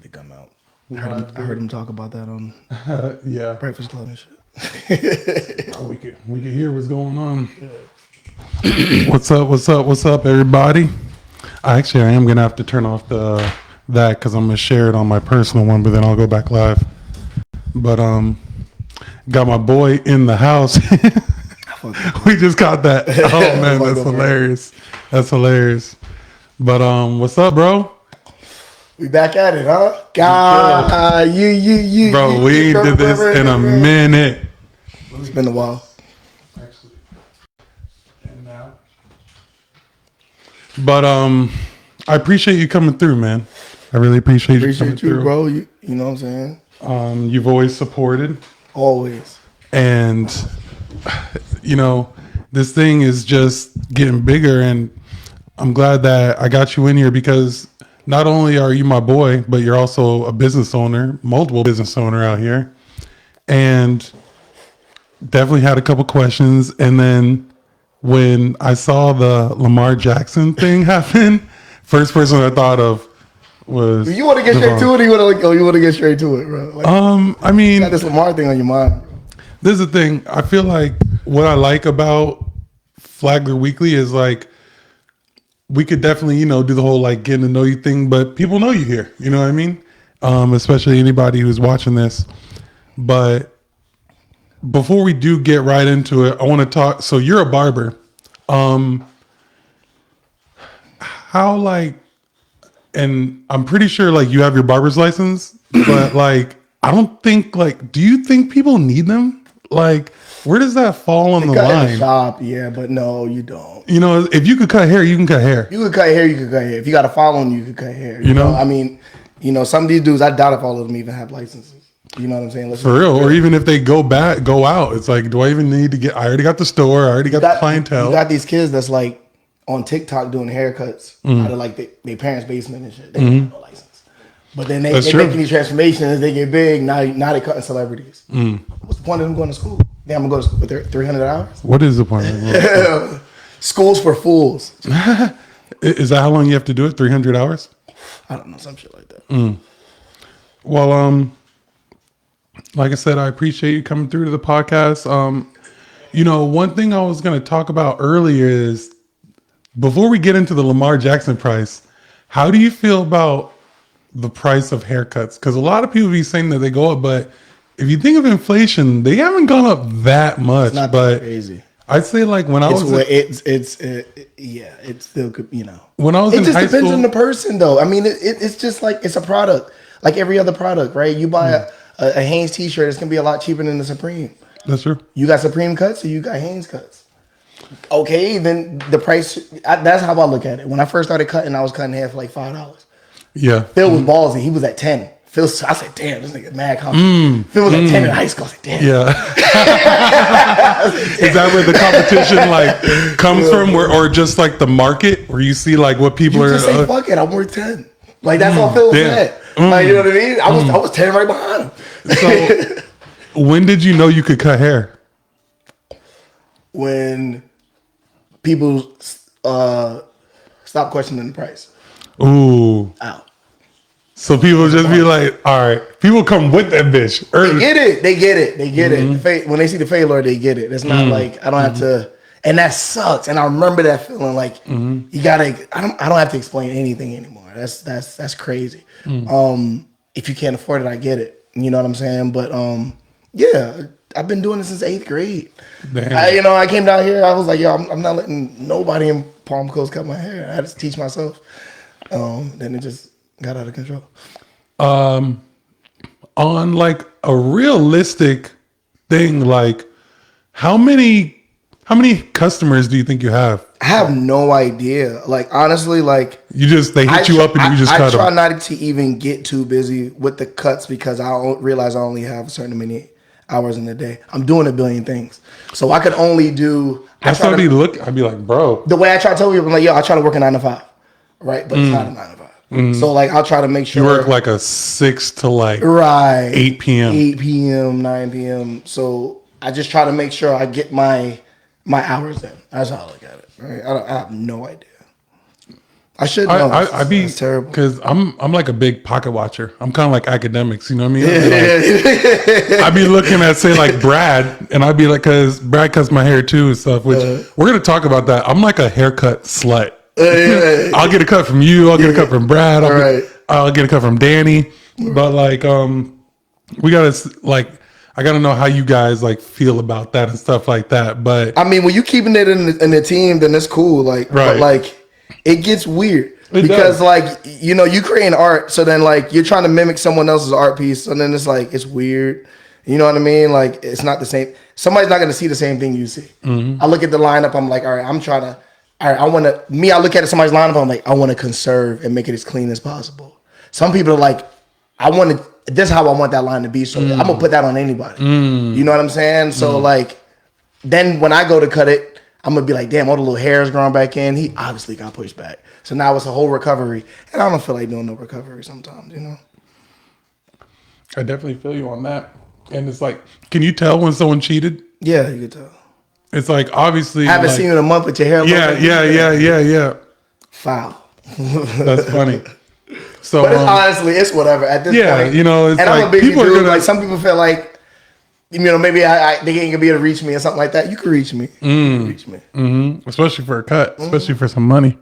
to come out. I heard him talk about that on Yeah. Breakfast Club and shit. Oh, we could hear what's going on. What's up? What's up? What's up, everybody? I am gonna have to turn off that because I'm gonna share it on my personal one, but then I'll go back live. But got my boy in the house. We just got that. Oh man, that's hilarious. That's hilarious. But what's up, bro? We back at it, huh? God, you. Bro, we did this in a minute. It's been a while. Actually, and now. But I appreciate you coming through, man. I really appreciate you coming through, bro. You know what I'm saying? You've always supported. Always. And this thing is just getting bigger, and I'm glad that I got you in here because not only are you my boy, but you're also a business owner, multiple business owner out here. And definitely had a couple questions. And then when I saw the Lamar Jackson thing happen, first person I thought of was you want to get straight to it, or you want to get straight to it, bro? Like, I mean, you got this Lamar thing on your mind. This is the thing. I feel like what I like about Flagler Weekly is like we could definitely, do the whole like getting to know you thing, but people know you here. You know what I mean? Especially anybody who's watching this. But before we do get right into it, I want to talk. So you're a barber. How like, and I'm pretty sure like you have your barber's license, but like, I don't think like, do you think people need them? Like, where does that fall on the line? Shop, yeah, but no, you don't. If you could cut hair, you can cut hair. You could cut hair, you could cut hair. If you got a following, you could cut hair. You know? I mean, some of these dudes, I doubt if all of them even have licenses. You know what I'm saying? For real. Or even if they go out, it's like, do I even need to get, I already got the store, I already got the clientele. You got these kids that's like on TikTok doing haircuts out of like their parents' basement and shit. They don't have no license. But then they making these transformations, they get big, now they cutting celebrities. What's the point of them going to school? Damn, I'm going to school for 300 hours? What is the point of them? School's for fools. Is that how long you have to do it? 300 hours? I don't know, some shit like that. Well, like I said, I appreciate you coming through to the podcast. One thing I was going to talk about earlier is before we get into the Lamar Jackson price, how do you feel about the price of haircuts? Because a lot of people be saying that they go up, but if you think of inflation, they haven't gone up that much. It's not that crazy. I'd say like when I was, it's still, when I was in high school, it just depends on the person though. I mean, it's just like, it's a product, like every other product, right? You buy a Hanes t-shirt, it's gonna be a lot cheaper than the Supreme. That's true. You got Supreme cuts or you got Hanes cuts. Okay, then the price, that's how I look at it. When I first started cutting, I was cutting hair for like $5. Yeah. Phil was ballsy. He was at 10. I said, damn, this nigga mad confident. Phil was at 10 in high school. I said, damn. Yeah. Is that where the competition like comes from, or just like the market where you see like what people just say, fuck it, I'm worth 10. Like that's all Phil said. Like, you know what I mean? I was 10 right behind him. So when did you know you could cut hair? When people stop questioning the price. Ooh. Out. So people just be like, all right. People come with that bitch. They get it. When they see the Flagler, they get it. It's not like I don't have to, and that sucks. And I remember that feeling like you gotta. I don't have to explain anything anymore. That's crazy. If you can't afford it, I get it. You know what I'm saying? But yeah, I've been doing this since 8th grade. I came down here. I was like, yo, I'm not letting nobody in Palm Coast cut my hair. I had to teach myself. Then it just got out of control. On like a realistic thing, like how many customers do you think you have? I have no idea. Like honestly, like they hit you up and you just cut them. I try not to even get too busy with the cuts because I realize I only have a certain many hours in the day. I'm doing a billion things, so I could only do. I'd be like, bro. The way I try to tell people, I'm like, yo, I try to work a 9 to 5, right? But it's not a 9 to 5. So like I'll try to make sure you work like a 6 to like 8 p.m. 8 p.m. 9 p.m. So I just try to make sure I get my hours in. That's how I look at it. Right? I have no idea. I should know. I be That's terrible. because I'm like a big pocket watcher. I'm kind of like academics, you know what I mean? I be looking at say like Brad, and I'd be like, because Brad cuts my hair too and stuff. Which we're gonna talk about that. I'm like a haircut slut. I'll get a cut from you. I'll get a cut from Brad. I'll get a cut from Danny. But like, we gotta like. I gotta know how you guys like feel about that and stuff like that. But I mean, when you keeping it in the team, then it's cool. Like, but like, it gets weird because like you creating art, so then like you're trying to mimic someone else's art piece, and then it's like it's weird. You know what I mean? Like it's not the same. Somebody's not gonna see the same thing you see. I look at the lineup. I'm like, all right, I want to. I look at somebody's lineup. I'm like, I want to conserve and make it as clean as possible. Some people are like, this is how I want that line to be. So I'm gonna put that on anybody. You know what I'm saying? So like, then when I go to cut it, I'm gonna be like, damn, all the little hairs growing back in. He obviously got pushed back. So now it's a whole recovery, and I don't feel like doing no recovery sometimes. I definitely feel you on that. And it's like, can you tell when someone cheated? Yeah, you can tell. It's like obviously I haven't seen you in a month with your hair. Yeah. Foul. That's funny. So, but honestly, it's whatever at this point. It's and like I'm a big people dude. are gonna, like some people feel like, maybe they ain't gonna be able to reach me or something like that. You can reach me. You can reach me. Especially for a cut, especially for some money.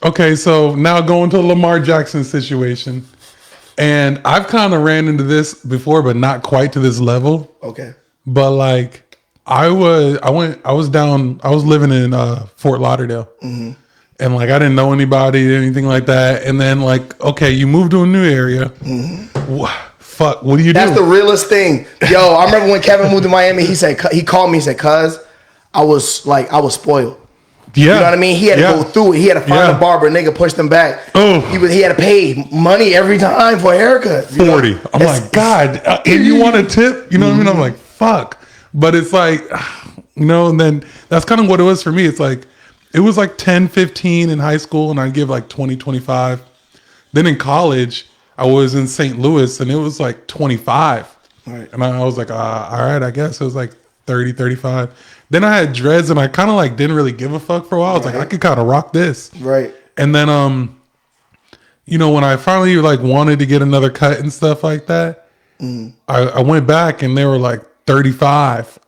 Okay, so now going to the Lamar Jackson situation, and I've kind of ran into this before, but not quite to this level. Okay. But like, I was living in Fort Lauderdale. And like, I didn't know anybody, anything like that. And then like, okay, you moved to a new area. Fuck, what do you do? That's the realest thing. Yo, I remember when Kevin moved to Miami, he called me, he said, cuz, I was spoiled. Yeah. You know what I mean? He had to go through it. He had to find a barber. Nigga pushed him back. Oh. He had to pay money every time for a haircut. 40. I'm like, God, and you want a tip? You know what I mean? I'm like, fuck. But it's like, and then that's kind of what it was for me. It's like, it was like 10, 15 in high school, and I'd give like 20, 25. Then in college, I was in St. Louis, and it was like 25. Right. And I was like, all right, I guess. It was like 30, 35. Then I had dreads, and I kind of like didn't really give a fuck for a while. I was like, I could kind of rock this. Right. And then, when I finally like wanted to get another cut and stuff like that, I went back, and they were like 35.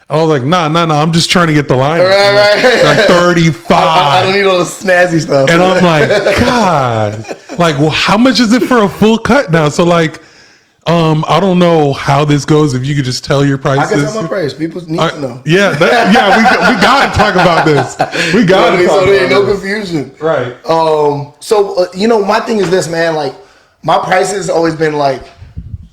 I was like, nah, I'm just trying to get the line. Right. Like 35. I don't need all the snazzy stuff. And I'm like, God, like, well, how much is it for a full cut now? So like, I don't know how this goes. If you could just tell your prices. I can tell my price. People need to know. Yeah, we got to talk about this. We got to. So there ain't no confusion. Right. So my thing is this, man. Like, my price has always been like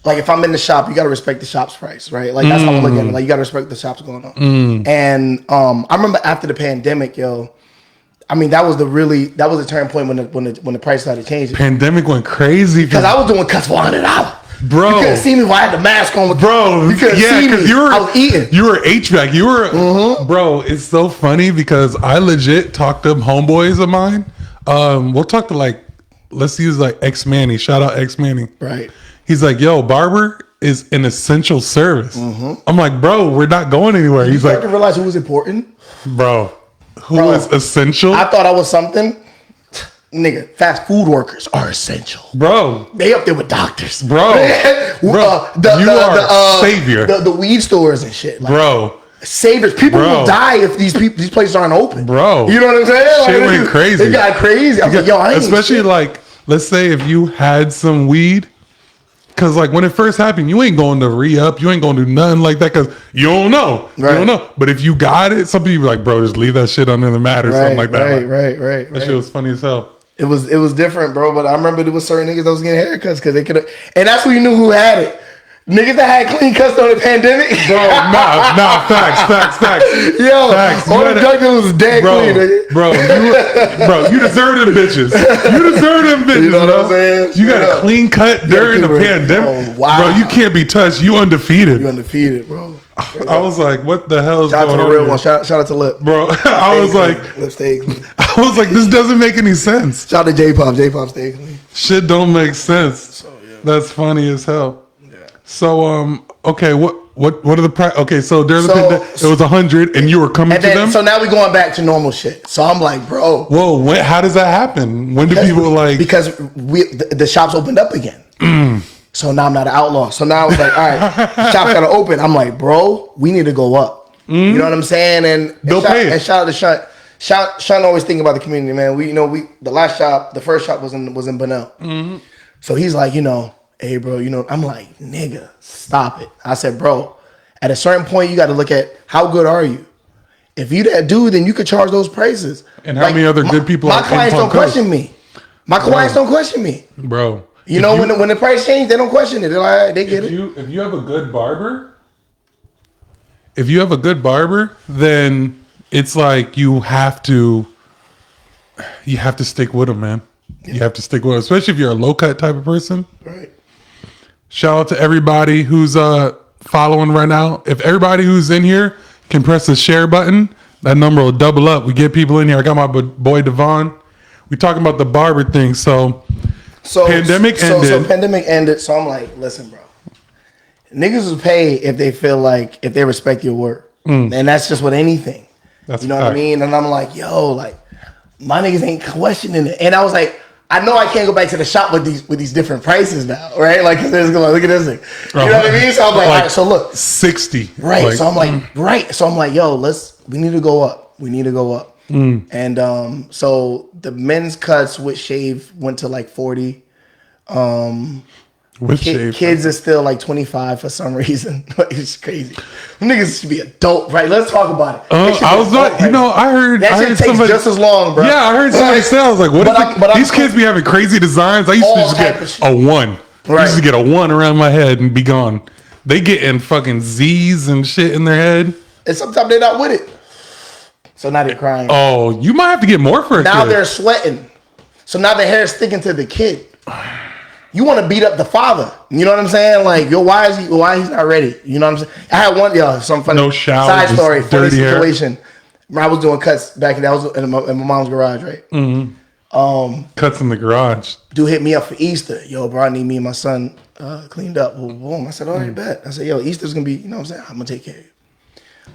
if I'm in the shop, you got to respect the shop's price, right? Like, that's how I look at it. Like, you got to respect the shop's going on. And I remember after the pandemic, I mean, that was a turning point when the price started changing. Pandemic went crazy because I was doing cuts for $100. Bro, you couldn't see me when I had the mask on. You couldn't see me. I was eating. You were HVAC. You were, bro. It's so funny because I legit talked to homeboys of mine. We'll talk to let's use X Manny. Shout out X Manny. Right. He's like, yo, barber is an essential service. I'm like, bro, we're not going anywhere. He's like, to realize who was important, bro. Who is essential? I thought I was something. Nigga, fast food workers are essential. Bro. They up there with doctors. Bro. You are savior. The weed stores and shit. Bro. Saviors. People will die if these places aren't open. Bro. You know what I'm saying? Shit went crazy. They got crazy. I'm like, yo, I ain't especially shit. Let's say if you had some weed, because when it first happened, you ain't going to re-up. You ain't going to do nothing like that because you don't know. Right. You don't know. But if you got it, some people be like, bro, just leave that shit under the mat or something like that. Right. That shit was funny as hell. It was different, bro. But I remember there was certain niggas that was getting haircuts because they could have, and that's when you knew who had it. Niggas that had clean cuts during the pandemic. Bro, nah, facts. Yo, facts. all the drug dealers was dead clean. Bro, you deserve them bitches. You know what I'm saying? You got a clean cut during the pandemic. Oh, wow. Bro, you can't be touched. You undefeated. You undefeated, bro. I was like, what the hell is going on? Shout out to the real one. Shout out to Lip. Bro, I was like, Lip stay clean. I was like, this doesn't make any sense. Shout out to J-Pop. J-Pop stay clean. Shit don't make sense. So, yeah. That's funny as hell. Yeah. So, okay, what are the price? Okay, so during So- it was 100, and you were coming And to then, them. so now we're going back to normal shit. So I'm like, bro, Whoa, how does that happen? When do people like? because the shops opened up again. So now I'm not an outlaw. So now I was like, all right, shop's gotta open. I'm like, bro, we need to go up. You know what I'm saying? And They'll pay it. And shout out to Sean. Sean always think about the community, man. The first shop was in Bunnell. So he's like, hey, bro, I'm like, nigga, stop it. I said, bro, at a certain point, you got to look at how good are you. If you that dude, then you could charge those prices. And how many other good people? My clients don't question me. My clients don't question me, bro. When the price change, they don't question it. They're like, all right, they get it. If you have a good barber, then it's like you have to stick with them, man. You have to stick with them, especially if you're a low cut type of person. Right. Shout out to everybody who's following right now. If everybody who's in here can press the share button, that number will double up. We get people in here. I got my boy Davaughn. We talking about the barber thing. So pandemic ended. So pandemic ended. So I'm like, listen, bro. Niggas will pay if they respect your work. And that's just with anything. You know what I mean? And I'm like, yo, like, my niggas ain't questioning it. And I was like, I know I can't go back to the shop with these different prices now, right? Like, cause there's going, look at this thing. You know what I mean? So I'm like, all right, so look. 60. Right. So I'm like, right. So I'm like, yo, we need to go up. We need to go up. And so the men's cuts with shave went to like 40. Kids is still like 25 for some reason. It's crazy. Niggas should be adult, right? Let's talk about it. I was like, I heard that shit takes somebody, just as long, bro. Yeah, I heard somebody say, I was like, these kids be having crazy designs. I used to just get a 1. I used to get a 1 around my head and be gone. They getting fucking Z's and shit in their head. And sometimes they're not with it. So now they're crying. Oh, you might have to get more for a now kid. They're sweating. So now the hair is sticking to the kid. You want to beat up the father. You know what I'm saying? Like, yo, why he's not ready? You know what I'm saying? I had one, some funny side story, funny situation. When I was doing cuts back then, I was in my mom's garage, right? Cuts in the garage. Dude hit me up for Easter. Yo, bro, I need me and my son cleaned up. Boom. I said, all right, bet. I said, yo, Easter's going to be, you know what I'm saying? I'm going to take care of you.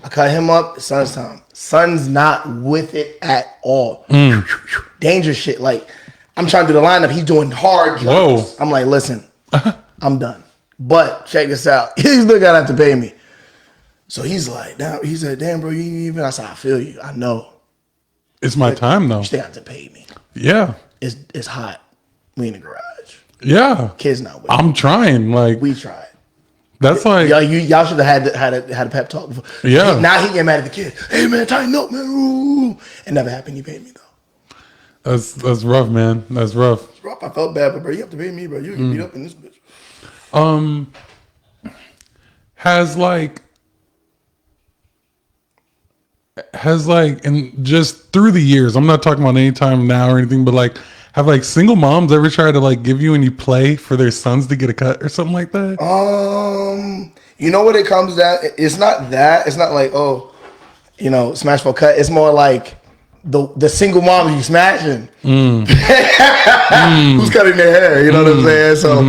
I cut him up. It's son's time. Son's not with it at all. Dangerous shit. Like, I'm trying to do the lineup. He's doing hard jumps. I'm like, listen, I'm done. But check this out. He's still gonna have to pay me. So he's like, he said, damn, bro, you ain't even. I said, I feel you. I know. It's my time though. You still have to pay me. Yeah. It's hot. We in the garage. Yeah. Kids not with I'm trying. Like we tried. That's like y'all should have had a pep talk before. Yeah. Now he get mad at the kid. Hey man, tighten up, man. Ooh. It never happened. He paid me though. That's rough, man. That's rough. It's rough. I felt bad, but bro, you have to pay me, bro. You get beat up in this bitch. Has and just through the years, I'm not talking about any time now or anything, but like have like single moms ever tried to like give you any play for their sons to get a cut or something like that? You know what it comes down? It's not that. It's not like, smash for cut. It's more like the single mom you smashing. Who's cutting their hair? You know what I'm saying? So,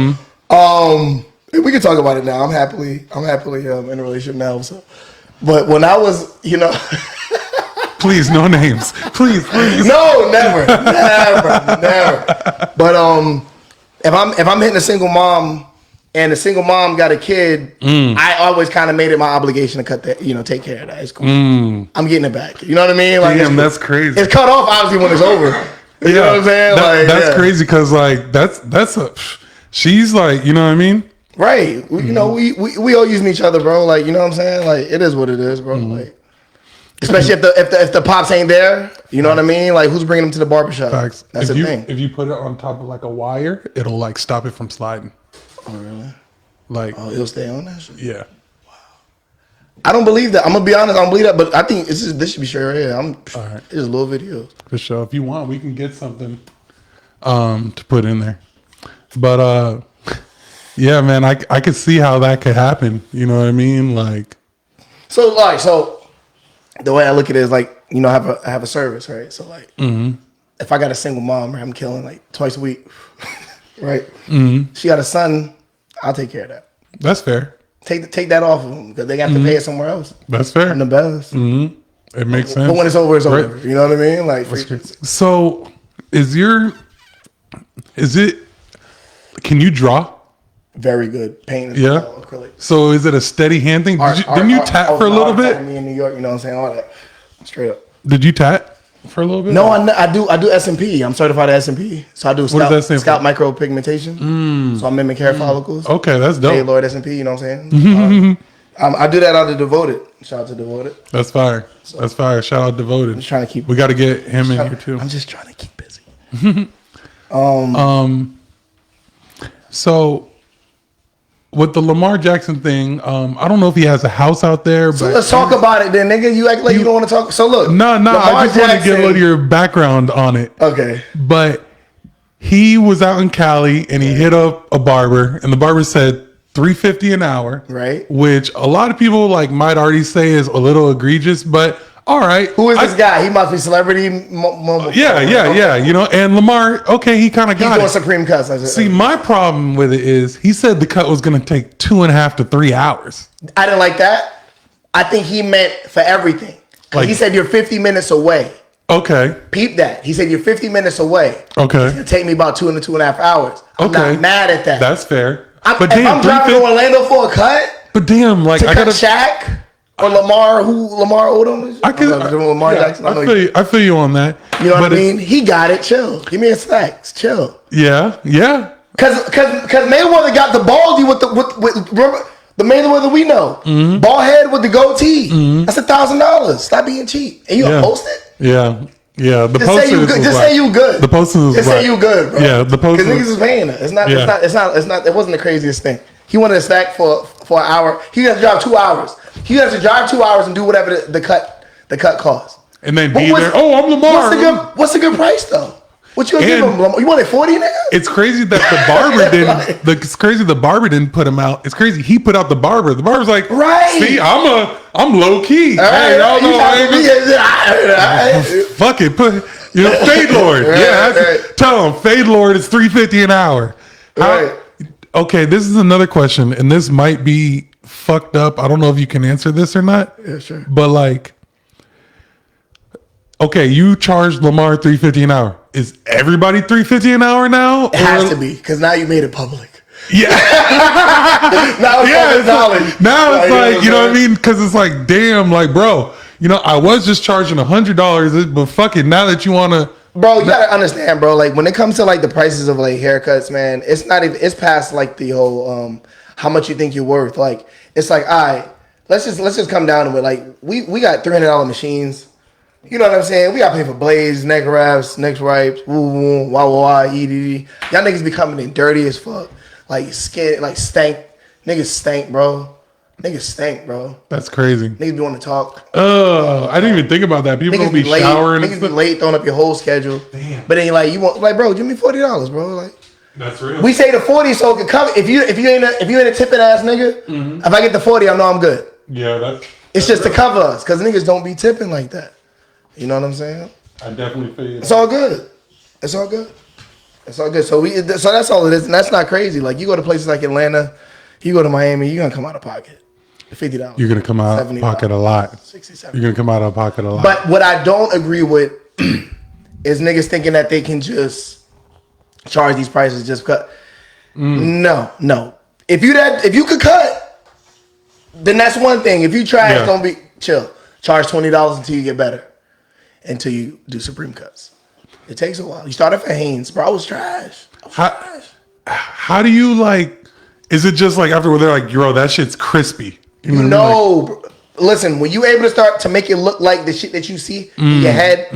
we can talk about it now. I'm happily in a relationship now. So, but when I was, please, no names. Please. No, never. But if I'm hitting a single mom and the single mom got a kid, I always kind of made it my obligation to cut that, take care of that. It's cool. I'm getting it back. You know what I mean? Like, damn, that's crazy. It's cut off obviously when it's over. You know what I'm saying? That's crazy because she's like, you know what I mean? Right. We all using each other, bro. Like, you know what I'm saying? Like, it is what it is, bro. Like, especially if the pops ain't there, you know what I mean? Like, who's bringing them to the barbershop? Facts. That's the thing. If you put it on top of like a wire, it'll like stop it from sliding. Oh, really? Like, it'll stay on that shit? Yeah. Wow. I don't believe that. I'm gonna be honest. I don't believe that. But I think this should be straight right here. All right. It's a little video. For sure. If you want, we can get something to put in there. But yeah, man, I could see how that could happen. You know what I mean? Like, so the way I look at it is like, I have a service, right? So like, if I got a single mom, I'm killing like twice a week, right? She got a son, I'll take care of that. That's fair. Take that off of them because they got to pay it somewhere else. That's fair. And the best. It makes sense. But when it's over, it's over. Right. You know what I mean? Like, so can you draw? Very good. Paint. Yeah. Acrylic. So is it a steady hand thing? Didn't you tat for a little bit? Me in New York, you know what I'm saying? All that. Straight up. Did you tat for a little bit? No, I do S&P. I'm certified at S&P. So I do scalp micropigmentation. So I mimic hair follicles. Okay, that's dope. Hey, Lord S&P, you know what I'm saying? I do that out of Devoted. Shout out to Devoted. That's fire. That's fire. Shout out Devoted. I'm just trying to keep. We got to get him in here too. I'm just trying to keep busy. So with the Lamar Jackson thing, I don't know if he has a house out there. So but let's talk about it then, nigga. You act like you don't want to talk. So look. No. I just want to get a little of your background on it. Okay. But he was out in Cali and he hit up a barber, and the barber said $350 an hour. Right. Which a lot of people like might already say is a little egregious, but all right. Who is this guy? He must be celebrity. Yeah. You know, and Lamar, okay, he kind of got He's doing it. supreme cuts. See, my problem with it is he said the cut was going to take 2.5 to 3 hours. I didn't like that. I think he meant for everything. Like, he said you're 50 minutes away. Okay. Peep that. He said you're 50 minutes away. Okay. It's gonna take me about 2.5 hours. I'm not mad at that. That's fair. If I'm driving to Orlando for a cut. But damn, like I gotta Shaq or Lamar Odom. Lamar Jackson. I feel you on that. You know what I mean? He got it. Chill. Give me a snacks. Chill. Yeah. Cause Mayweather got the baldy with remember the Mayweather we know. Bald head with the goatee. That's $1,000. Stop being cheap. And you gonna post it? Yeah. The just say you good. Just say you good. The posting is just say you good, bro. Yeah, the posting. Because niggas is paying it. It's not. It wasn't the craziest thing. He wanted a stack for an hour. He has to drive 2 hours. He has to drive 2 hours and do whatever the cut costs. And then be there. Oh, I'm Lamar. What's a good price though? What you gonna give him? You want it 40, nigga? It's crazy that the barber didn't. It's crazy the barber didn't put him out. It's crazy he put out the barber. The barber's like, right. See, I'm low key. Hey, y'all know fuck it. Fade Lord. Tell him Fade Lord is $350 an hour. Right. Okay, this is another question, and this might be fucked up. I don't know if you can answer this or not. Yeah, sure. But like, okay, you charged Lamar $350 an hour. Is everybody $350 an hour now? It has to be because now you made it public. Yeah. Now it's knowledge. Now it's like, you know what I mean? Because it's like, damn, like, bro, I was just charging $100, but fuck it. Now that you want to. Bro, you gotta understand, bro. Like when it comes to like the prices of like haircuts, man, it's not even. It's past like the whole how much you think you're worth. Like it's like, all right, let's just come down to it. Like we got $300 machines. You know what I'm saying? We got to pay for blades, neck wraps, neck wipes, woo, wah, wah, EDD. Y'all niggas be coming in dirty as fuck. Like skin, like stank. Niggas stank, bro. That's crazy. Niggas be want to talk. I didn't even think about that. People don't be showering. Niggas be late, throwing up your whole schedule. Damn. But then like you want, like, bro, give me $40, bro. Like that's real. we say the 40 so it can cover. If you ain't a tipping ass nigga, if I get the 40, I know I'm good. Yeah, it's just to cover us because niggas don't be tipping like that. You know what I'm saying? I definitely feel you. It's all good. So that's all it is, and that's not crazy. Like you go to places like Atlanta, you go to Miami, you're gonna come out of pocket. $50. You're gonna come out of pocket a lot. $67. You're gonna come out of pocket a lot. But what I don't agree with is niggas thinking that they can just charge these prices just cut. No. If you could cut, then that's one thing. If you try, it's gonna be chill. Charge $20 until you get better. Until you do supreme cuts. It takes a while. You start off at Hanes, bro. I was trash. How do you like? Is it just like after they're like, bro, that shit's crispy? You know, listen, when you able to start to make it look like the shit that you see in your head,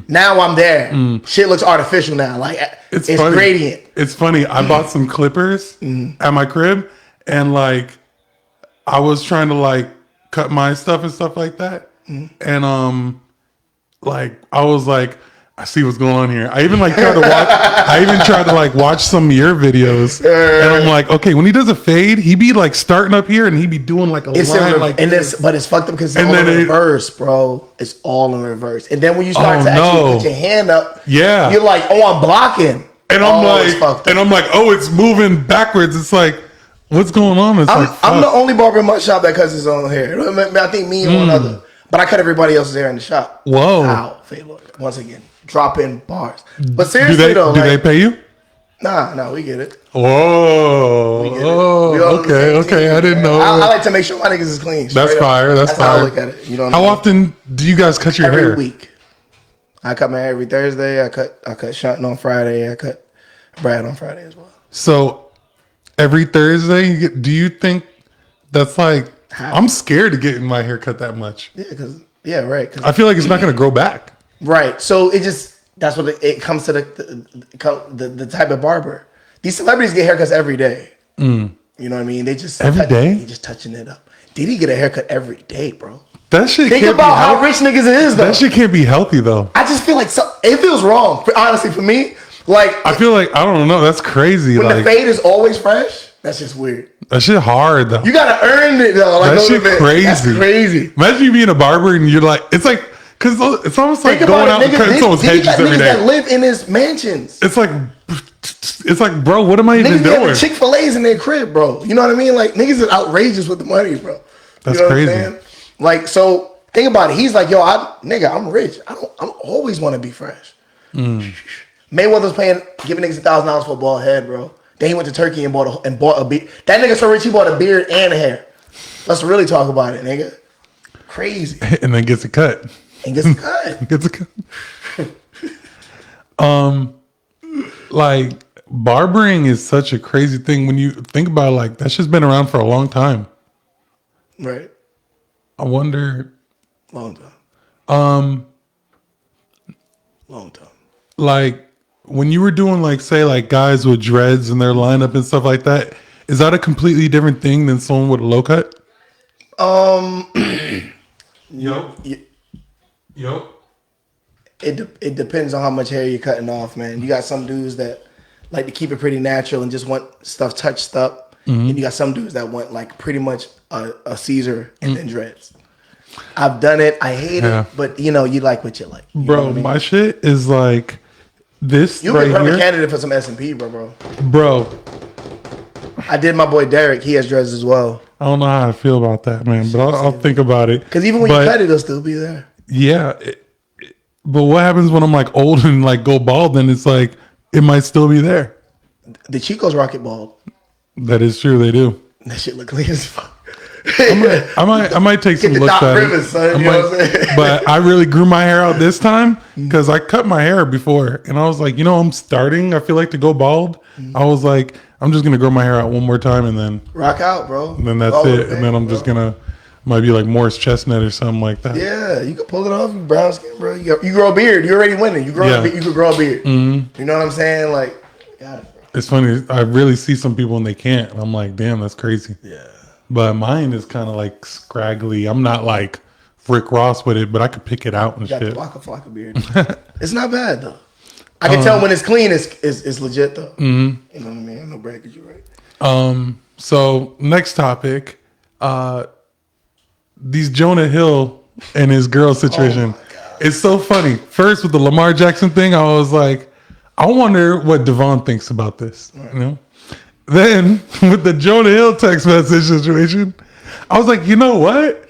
now I'm there. Shit looks artificial now. Like it's gradient. It's funny. I bought some clippers at my crib, and like I was trying to like cut my stuff and stuff like that, and like I was like, I see what's going on here. I even like tried to watch. I even tried to like watch some of your videos, and I'm like, okay, when he does a fade, he be like starting up here, and he be doing like a line like this. But it's fucked up because it's all in reverse, bro. It's all in reverse. And then when you start to actually put your hand up, you're like, oh, I'm blocking. And I'm like, oh, it's moving backwards. It's like, What's going on? I'm the only barber in my shop that cuts his own hair. I think me and one other. But I cut everybody else's hair in the shop. Whoa. Wow. Once again, drop in bars. But seriously do they pay you? Nah, we get it. Whoa. Okay. I didn't know. I like to make sure my niggas is clean. That's fire. That's fire. How I look at it. You know what How often do you guys cut your hair? Every week. I cut my hair every Thursday. I cut Shunting on Friday. I cut Brad on Friday as well. So every Thursday, do you think that's like? I'm scared to get my hair cut that much. Yeah, right. I feel like it's not going to grow back. Right. So that's what it comes to the type of barber. These celebrities get haircuts every day. You know what I mean? They just every day. They just touching it up. Did he get a haircut every day, bro? That shit. Think about how rich niggas is, though. That shit can't be healthy, though. I just feel like it feels wrong. Honestly, for me, like I feel like I don't know. That's crazy. When the fade is always fresh, that's just weird. That shit hard though. You gotta earn it though. Like, that shit crazy. That's crazy. Imagine you being a barber and you're like, it's like, cause it's almost like going out and cutting someone's hedges every day. That live in his mansions. It's like, bro, what am I even doing? Niggas Chick-fil-A's in their crib, bro. You know what I mean? Like niggas is outrageous with the money, bro. That's you know crazy. What I'm saying? Like so. Think about it. He's like, yo, I'm rich. I'm always want to be fresh. Mayweather's giving niggas $1,000 for a bald head, bro. Then he went to Turkey and bought a beard. That nigga so rich he bought a beard and hair. Let's really talk about it, nigga. Crazy. And then gets a cut. Gets a cut. Like barbering is such a crazy thing when you think about it, like that's just been around for a long time. Right. I wonder. Long time. Like when you were doing like say like guys with dreads and their lineup and stuff like that, is that a completely different thing than someone with a low cut? Yup. It depends on how much hair you're cutting off, man. You got some dudes that like to keep it pretty natural and just want stuff touched up. And you got some dudes that want like pretty much a Caesar and then dreads. I've done it. I hate it, but you know, you like what you like. Bro, my shit is like this. You'd be a perfect candidate for some S&P, bro. I did my boy Derek. He has dreads as well. I don't know how I feel about that, man, but I'll think about it. Because even when you cut it, it'll still be there. Yeah. But what happens when I'm like old and like go bald? Then it's like, it might still be there. The Chicos rock it bald. That is true. They do. That shit look clean as fuck. I might take some looks at it. Son, you know what I'm saying? But I really grew my hair out this time because I cut my hair before, and I was like, I'm starting. I feel like to go bald. I was like, I'm just gonna grow my hair out one more time and then rock out, bro. And then that's it. And then I'm just gonna might be like Morris Chestnut or something like that. Yeah, you can pull it off. You brown skin, bro. You grow a beard. You're already winning. You could grow a beard. You know what I'm saying? Like, got it, bro. It's funny. I really see some people and they can't. I'm like, damn, that's crazy. Yeah. But mine is kind of like scraggly. I'm not like Rick Ross with it, but I could pick it out and you shit. Got the Flocka beard. It's not bad though. I can tell when it's clean. It's legit though. You know what I mean? No bragging, you right. So next topic, these Jonah Hill and his girl situation. It's so funny. First with the Lamar Jackson thing, I was like, I wonder what Davaughn thinks about this. Right. You know. Then with the Jonah Hill text message situation, I was like, you know what?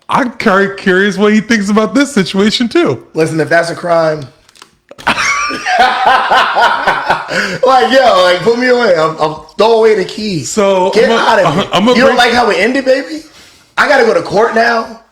I'm curious what he thinks about this situation too. Listen, if that's a crime, put me away. I'm throw away the key. So get out of here. You don't like how it ended, baby? I gotta go to court now.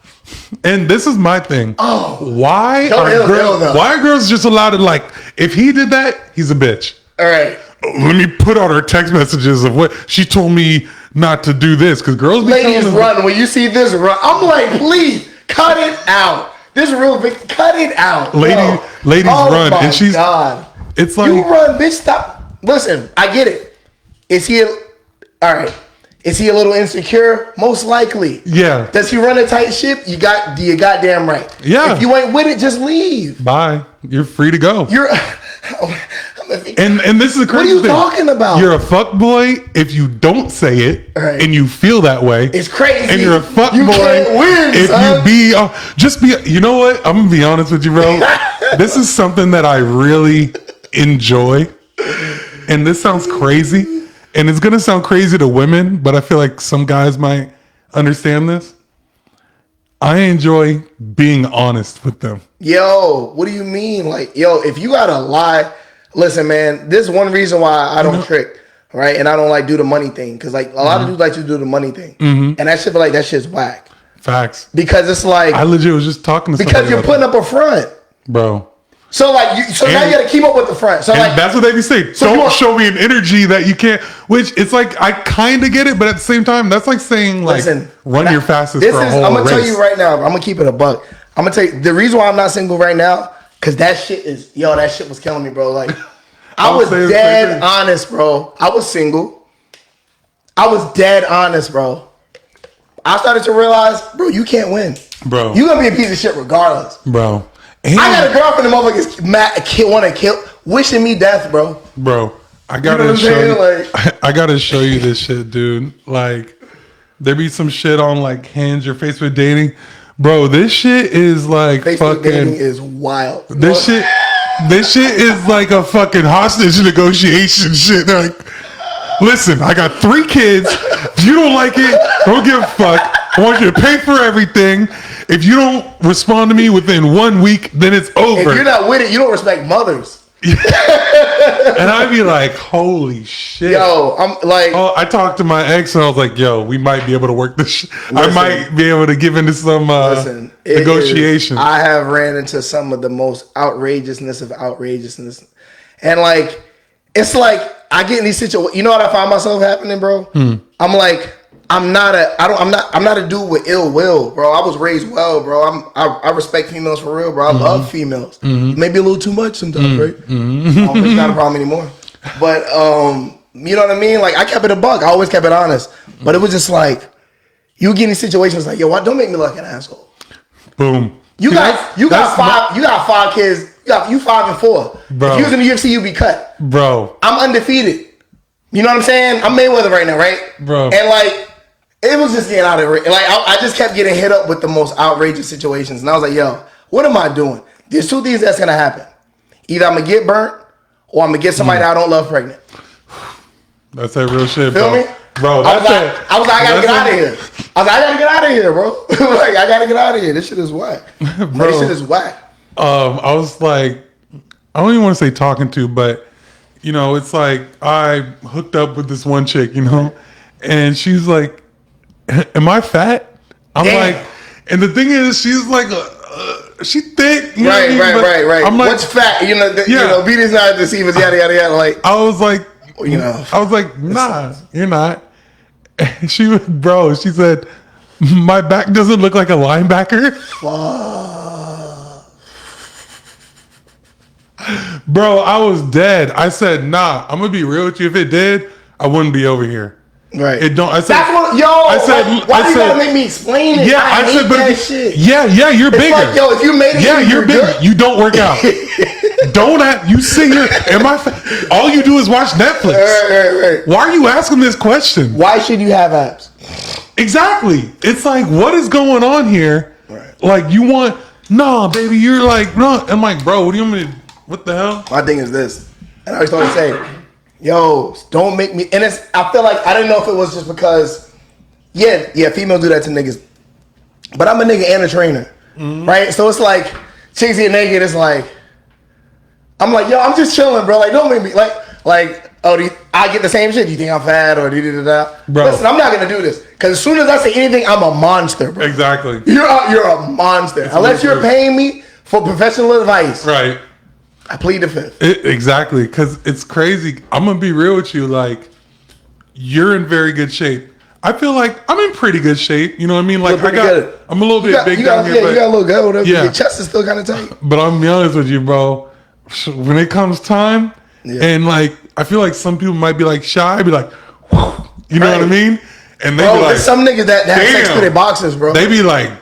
And this is my thing. Oh, why are girls just allowed to like? If he did that, he's a bitch. All right. Let me put out her text messages of what she told me not to do this because girls be ladies run when you see this run. I'm like, please cut it out. This real big, cut it out. Ladies run, and she's. God. It's like you run, bitch. Stop. Listen, I get it. Is he a little insecure? Most likely. Yeah. Does he run a tight ship? You goddamn right. Yeah. If you ain't with it, just leave. Bye. You're free to go. And this is the crazy thing. What are you talking about? You're a fuck boy if you don't say it and you feel that way. It's crazy. And you're a fuck boy if son. you be. You know what? I'm gonna be honest with you, bro. This is something that I really enjoy, and this sounds crazy. and it's gonna sound crazy to women, but I feel like some guys might understand this. I enjoy being honest with them. Yo, what do you mean? Like, yo, if you gotta lie, listen, man, this is one reason why I don't trick, right? And I don't like do the money thing. Cause like a lot of dudes like to do the money thing. And that shit, like, that shit's whack. Facts. Because it's like, I legit was just talking to because you're putting up a front. Bro. So like, now you gotta keep up with the front. So like, that's what they be saying. So don't show me an energy that you can't. Which it's like I kind of get it, but at the same time, that's like saying like run your fastest for a whole race. I'm gonna tell you right now. I'm gonna keep it a buck. I'm gonna tell you the reason why I'm not single right now, because that shit was killing me, bro. Like I was dead honest, bro. I was single. I was dead honest, bro. I started to realize, bro, you can't win, bro. You gonna be a piece of shit regardless, bro. And I got a girlfriend, the motherfuckers want to kill, wishing me death, bro. Bro, I gotta show you. Like, I gotta show you this shit, dude. Like, there be some shit on like Hinge or Facebook dating, bro. This shit is like Facebook fucking. Dating is wild. This shit is like a fucking hostage negotiation shit. They're like, listen, I got 3 kids. If you don't like it, don't give a fuck. I want you to pay for everything. If you don't respond to me within 1 week, then it's over. If you're not with it, you don't respect mothers. And I'd be like, holy shit. Yo, I'm like... Oh, I talked to my ex and I was like, yo, we might be able to work this I might be able to give into some negotiations. I have ran into some of the most outrageousness of outrageousness. And like, it's like, I get in these situations. You know what I find myself happening, bro? I'm like... I'm not a dude with ill will, bro. I was raised well, bro. I respect females for real, bro. I love females. Maybe a little too much sometimes, right? It's not a problem anymore. But you know what I mean? Like I kept it a buck. I always kept it honest. But it was just like you get in these situations like, yo, don't make me look like an asshole. Boom. You got 5 kids. You 5 and 4. Bro. If you was in the UFC, you'd be cut. Bro. I'm undefeated. You know what I'm saying? I'm Mayweather right now, right? Bro. And like it was just getting out of it. Like I just kept getting hit up with the most outrageous situations, and I was like, "Yo, what am I doing?" There's 2 things that's gonna happen: either I'm gonna get burnt, or I'm gonna get somebody that I don't love pregnant. That's that real shit, Feel bro. me? Bro, I was like, I gotta get out of here. I was like, I gotta get out of here, bro. Like, I gotta get out of here. This shit is whack. Bro, this shit is whack. I was like, I don't even want to say talking to, but you know, it's like I hooked up with this one chick, you know, and she's like, am I fat? I'm like, and the thing is, she's like, she thick. You know right. I'm like, what's fat? You know, beauty's not deceivers, yada, yada, yada. Like, I was like, you know, I was like, nah, you're not. And she said, my back doesn't look like a linebacker. Bro, I was dead. I said, nah, I'm going to be real with you. If it did, I wouldn't be over here. Right. It don't. I said. That's what, yo. I said. Why you gotta make me explain it? Yeah, I said, but shit. Yeah, you're bigger. Like, yo, if you made it, yeah, you're bigger. Good. You don't work out. Don't act. You sit here. All you do is watch Netflix. Right. Why are you asking this question? Why should you have abs? Exactly. It's like, what is going on here? Right. Like, you want? Nah, baby. You're like, no. I'm like, bro. What do you want me to? What the hell? My thing is this, and I always told her to say, yo, don't make me. And I feel like I didn't know if it was just because, yeah, females do that to niggas, but I'm a nigga and a trainer, right? So it's like chicks get naked. It's like I'm like, yo, I'm just chilling, bro. Like, don't make me like. Oh, I get the same shit. Do you think I'm fat or da? Bro, listen, I'm not gonna do this because as soon as I say anything, I'm a monster, bro. Exactly. You're a monster. Unless you're paying me for professional advice, right? I plead the fifth. Exactly, because it's crazy. I'm gonna be real with you. Like, you're in very good shape. I feel like I'm in pretty good shape. You know what I mean? Like, I'm a little bit big down here. Yeah, you got a little good. Whatever. Yeah. Your chest is still kind of tight. But I'm gonna be honest with you, bro. When it comes time, and like, I feel like some people might be like shy. Be like, you know what I mean? And they be like, there's some niggas that have sex with their boxers, bro. They be like,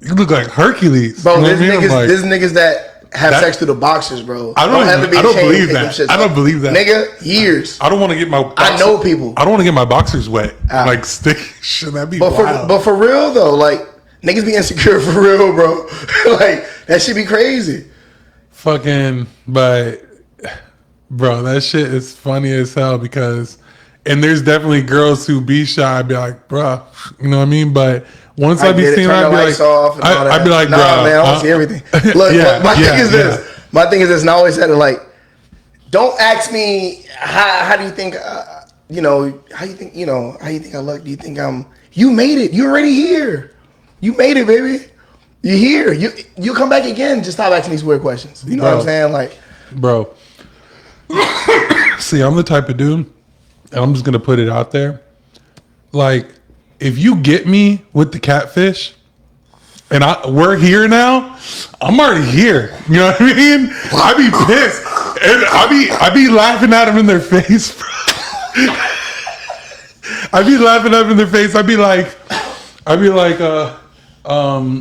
you look like Hercules, bro. You know there's niggas that have sex through the boxers, bro. I don't believe that. I don't believe that. Nigga, years. I don't want to get my. I know people. I don't want to get my boxers wet. Like stick. Should that be wild? But for real though, like niggas be insecure for real, bro. Like that should be crazy. Fucking, but bro, that shit is funny as hell because And there's definitely girls who be shy. I'd be like, bruh, you know what I mean? But once I be seeing that, I'd be like, I'd be like, nah, bruh, man, I want to see everything. Look, my thing is this. My thing is this, and I always said it like, don't ask me how do you think, how you think I look? Do you think you made it? You're already here. You made it, baby. You're here. You come back again. Just stop asking these weird questions. You know what I'm saying? Like, bro. See, I'm the type of dude, and I'm just gonna put it out there. Like, if you get me with the catfish, and we're here now, I'm already here. You know what I mean? I be pissed, and I be laughing at them in their face, bro. I be laughing at them in their face. I be like,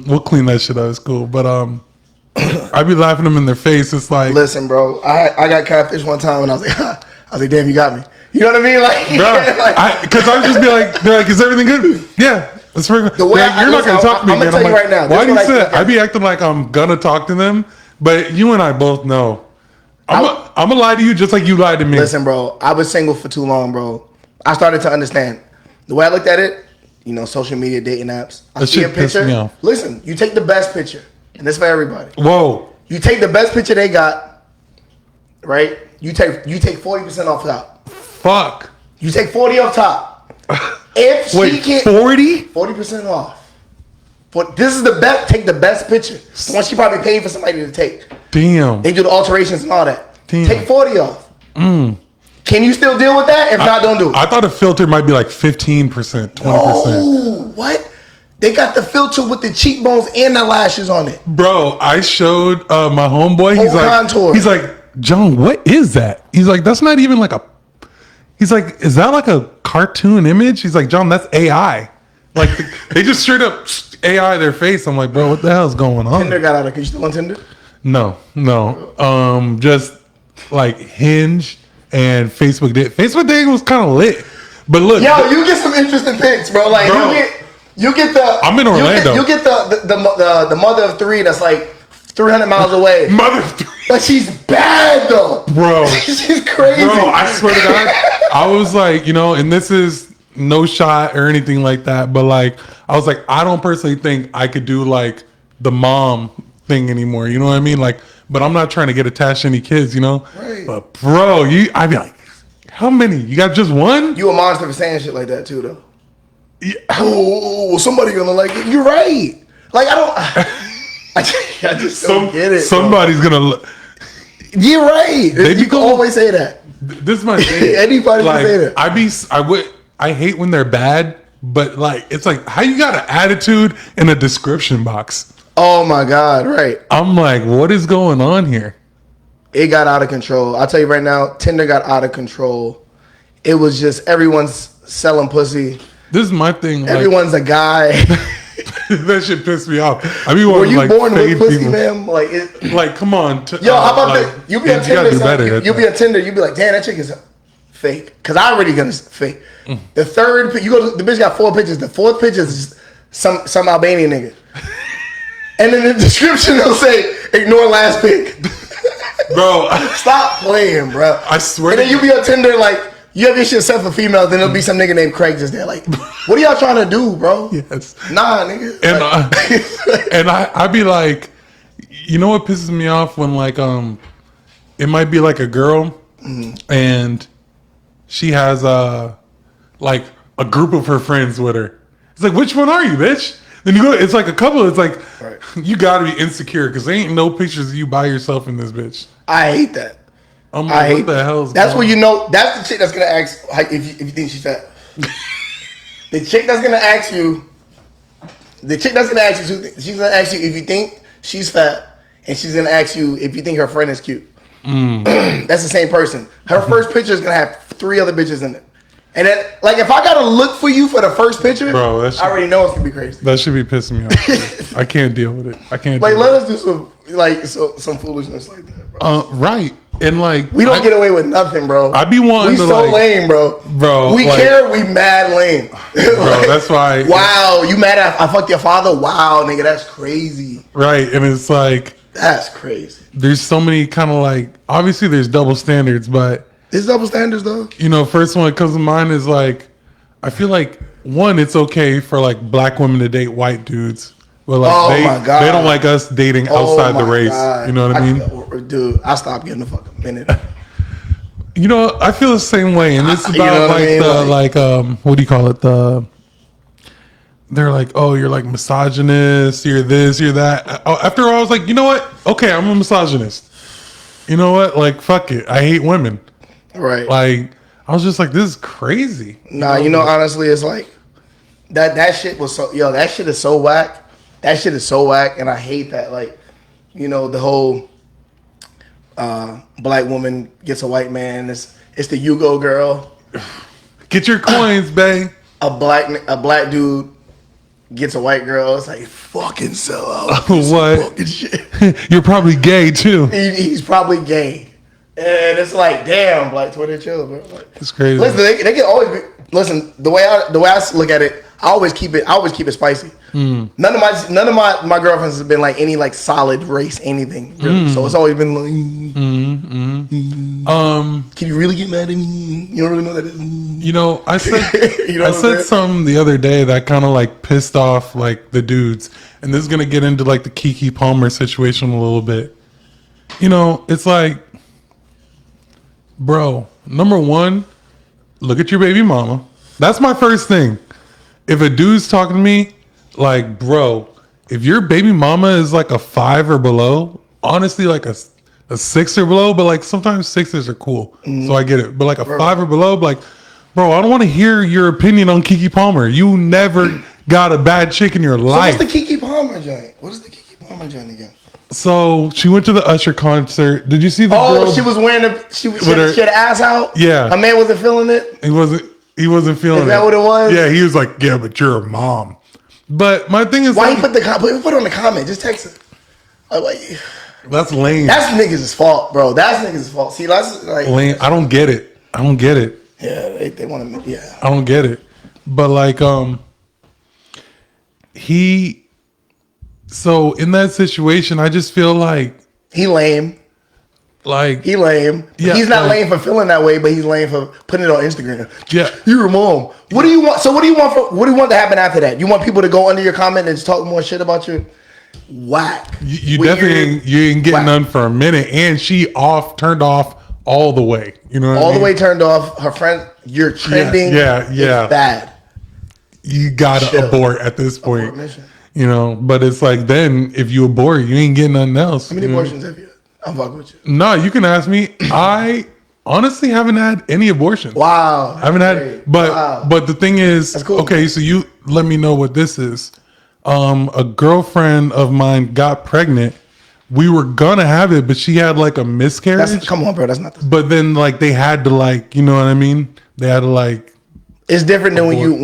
we'll clean that shit up. It's cool, but I be laughing them in their face. It's like, listen, bro, I got catfish one time, and I was like, damn, you got me. You know what I mean? Like, bro, because I would just be like, they're like, is everything good? Yeah. That's very good. You're not gonna talk to me, man. I'm like, right now, why do you say that? I be acting like I'm gonna talk to them, but you and I both know. I'm gonna lie to you just like you lied to me. Listen, bro, I was single for too long, bro. I started to understand. The way I looked at it, social media, dating apps. I see a picture. Listen, you take the best picture, and this for everybody. Whoa. You take the best picture they got, right? You take 40% off top. Fuck. You take 40 off top. If she can't 40% off. This is the best. Take the best picture. The one she probably paid for somebody to take. Damn. They do the alterations and all that. Damn. Take 40 off. Can you still deal with that? If not, don't do it. I thought a filter might be like 15%, 20%. Oh, what? They got the filter with the cheekbones and the lashes on it. Bro, I showed my homeboy. He's like, John, what is that? He's like, that's not even like a. He's like, is that like a cartoon image? He's like, John, that's AI. Like, they just straight up AI their face. I'm like, bro, what the hell is going on? Tinder got out of. Are you still on Tinder? No. Just like Hinge and Facebook. Facebook dating was kind of lit. But look. Yo, you get some interesting pics, bro. Like, bro, you get the. I'm in Orlando. You get the mother of three that's like 300 miles away. Mother of three. But she's bad, though. Bro. She's crazy. Bro, I swear to God. I was like, and this is no shot or anything like that, but like, I was like, I don't personally think I could do like the mom thing anymore. You know what I mean? Like, but I'm not trying to get attached to any kids, Right. But bro, I'd be like, how many? You got just one? You a monster for saying shit like that too, though. Yeah. Oh, somebody gonna like it. You're right. Like, I just don't get it. Somebody's gonna. You're right. You can always say that. This is my thing. Anybody can say that. I hate when they're bad, but like, it's like, how you got an attitude in a description box? Oh my God, right. I'm like, what is going on here? It got out of control. I'll tell you right now, Tinder got out of control. It was just everyone's selling pussy. This is my thing. Everyone's a guy. That shit pissed me off. I mean, were you born with pussy, people. Man? Like, come on. Yo, how about that? You be on Tinder. You be on Tinder. You be like, damn, that chick is fake. Because I already gonna fake. The third, the bitch got 4 pictures. The fourth picture is some Albanian nigga. And in the description they'll say, ignore last pic. Bro, stop playing, bro. I swear. And then you be on Tinder like, you have your shit set for females, then there'll be some nigga named Craig just there. Like, what are y'all trying to do, bro? Yes. Nah, nigga. And I be like, you know what pisses me off when like it might be like a girl and she has like a group of her friends with her. It's like, which one are you, bitch? Then you go, it's like a couple. It's like, right. You gotta be insecure because there ain't no pictures of you by yourself in this bitch. I hate that. I'm like, what the hell is that's when you know. That's the chick that's gonna ask if you think she's fat. The chick that's gonna ask you. The chick that's gonna ask you. She's gonna ask you if you think she's fat, and she's gonna ask you if you think her friend is cute. That's the same person. Her first picture is gonna have 3 other bitches in it, and then like if I gotta look for you for the first picture, bro, I already know it's gonna be crazy. That should be pissing me off. I can't deal with it. I can't. Like, let us do some foolishness like that, bro. Right. And like, we don't get away with nothing, bro. I be wanting we to so lame, bro. We care, we mad lame. Bro, that's why. Wow, you mad at I fucked your father? Wow, nigga, that's crazy. Right, and it's like, that's crazy. There's so many kind of like, obviously there's double standards, but It's double standards though. You know, first one that comes to mind is like, I feel like one, it's okay for like black women to date white dudes, but like my God. they don't like us dating outside the race. God. You know what I mean? Dude, I stopped getting a fucking minute. You know, I feel the same way, and it's about You know what I mean? like what do you call it? They're like, oh, you're like misogynist, you're this, you're that. After all, I was like, you know what? Okay, I'm a misogynist. You know what? Like, fuck it. I hate women. Right. Like, I was just like, this is crazy. Nah, you know, honestly, it's like that shit was so that shit is so whack. That shit is so whack, and I hate that. Like, you know, the whole black woman gets a white man. It's the you go girl. Get your coins, bae. A black dude gets a white girl. It's like fucking sell out. What? Fucking shit. You're probably gay too. He's probably gay. And it's like, damn, Black Twitter, chill, bro. Like, it's crazy. Listen, they can always be. Listen, the way I look at it, I always keep it spicy. None of my girlfriends have been like any like solid race anything. Really. So it's always been like, can you really get mad at me? You don't really know that. You know, I said You know I said something the other day that kind of like pissed off like the dudes, and this is gonna get into like the Keke Palmer situation a little bit. You know, it's like, bro, number one, look at your baby mama. That's my first thing. If a dude's talking to me, like, bro, if your baby mama is like a 5 or below, honestly, like a 6 or below, but like sometimes 6s are cool. So I get it. But like a 5 or below, like, bro, I don't want to hear your opinion on Keke Palmer. You never got a bad chick in your life. So what's the Keke Palmer joint? What is the Keke Palmer joint again? So she went to the Usher concert. Did you see the girl? She was wearing she had her ass out? Yeah. A man wasn't feeling it? He wasn't feeling it. Is that what it was? Yeah, he was like, yeah, but you're a mom. But my thing is, why like, you put it on the comment? Just text it. Like, that's lame. That's niggas' fault, bro. That's niggas' fault. See, that's like lame. I don't get it. Yeah, they want to. Yeah, I don't get it. But like, so in that situation, I just feel like he lame. Like, he lame. Yeah, he's not lame for feeling that way, but he's lame for putting it on Instagram. Yeah, you're a mom. What do you want? So what do you want to happen after that? You want people to go under your comment and just talk more shit about you? Whack. You definitely ain't getting none for a minute, and she turned off all the way. You know, what all I mean? the way turned off. Her friend, you're trending. Yeah. It's bad. You gotta abort at this point. You know, but it's like then if you abort, you ain't getting nothing else. How many abortions have you had? I'm fucking with you. No, you can ask me. I honestly haven't had any abortions. Wow. I haven't had, but the thing is, that's cool. Okay, so you let me know what this is. A girlfriend of mine got pregnant. We were gonna have it, but she had like a miscarriage. Come on, bro. That's not. But then like they had to like, you know what I mean? They had to like. It's different than when you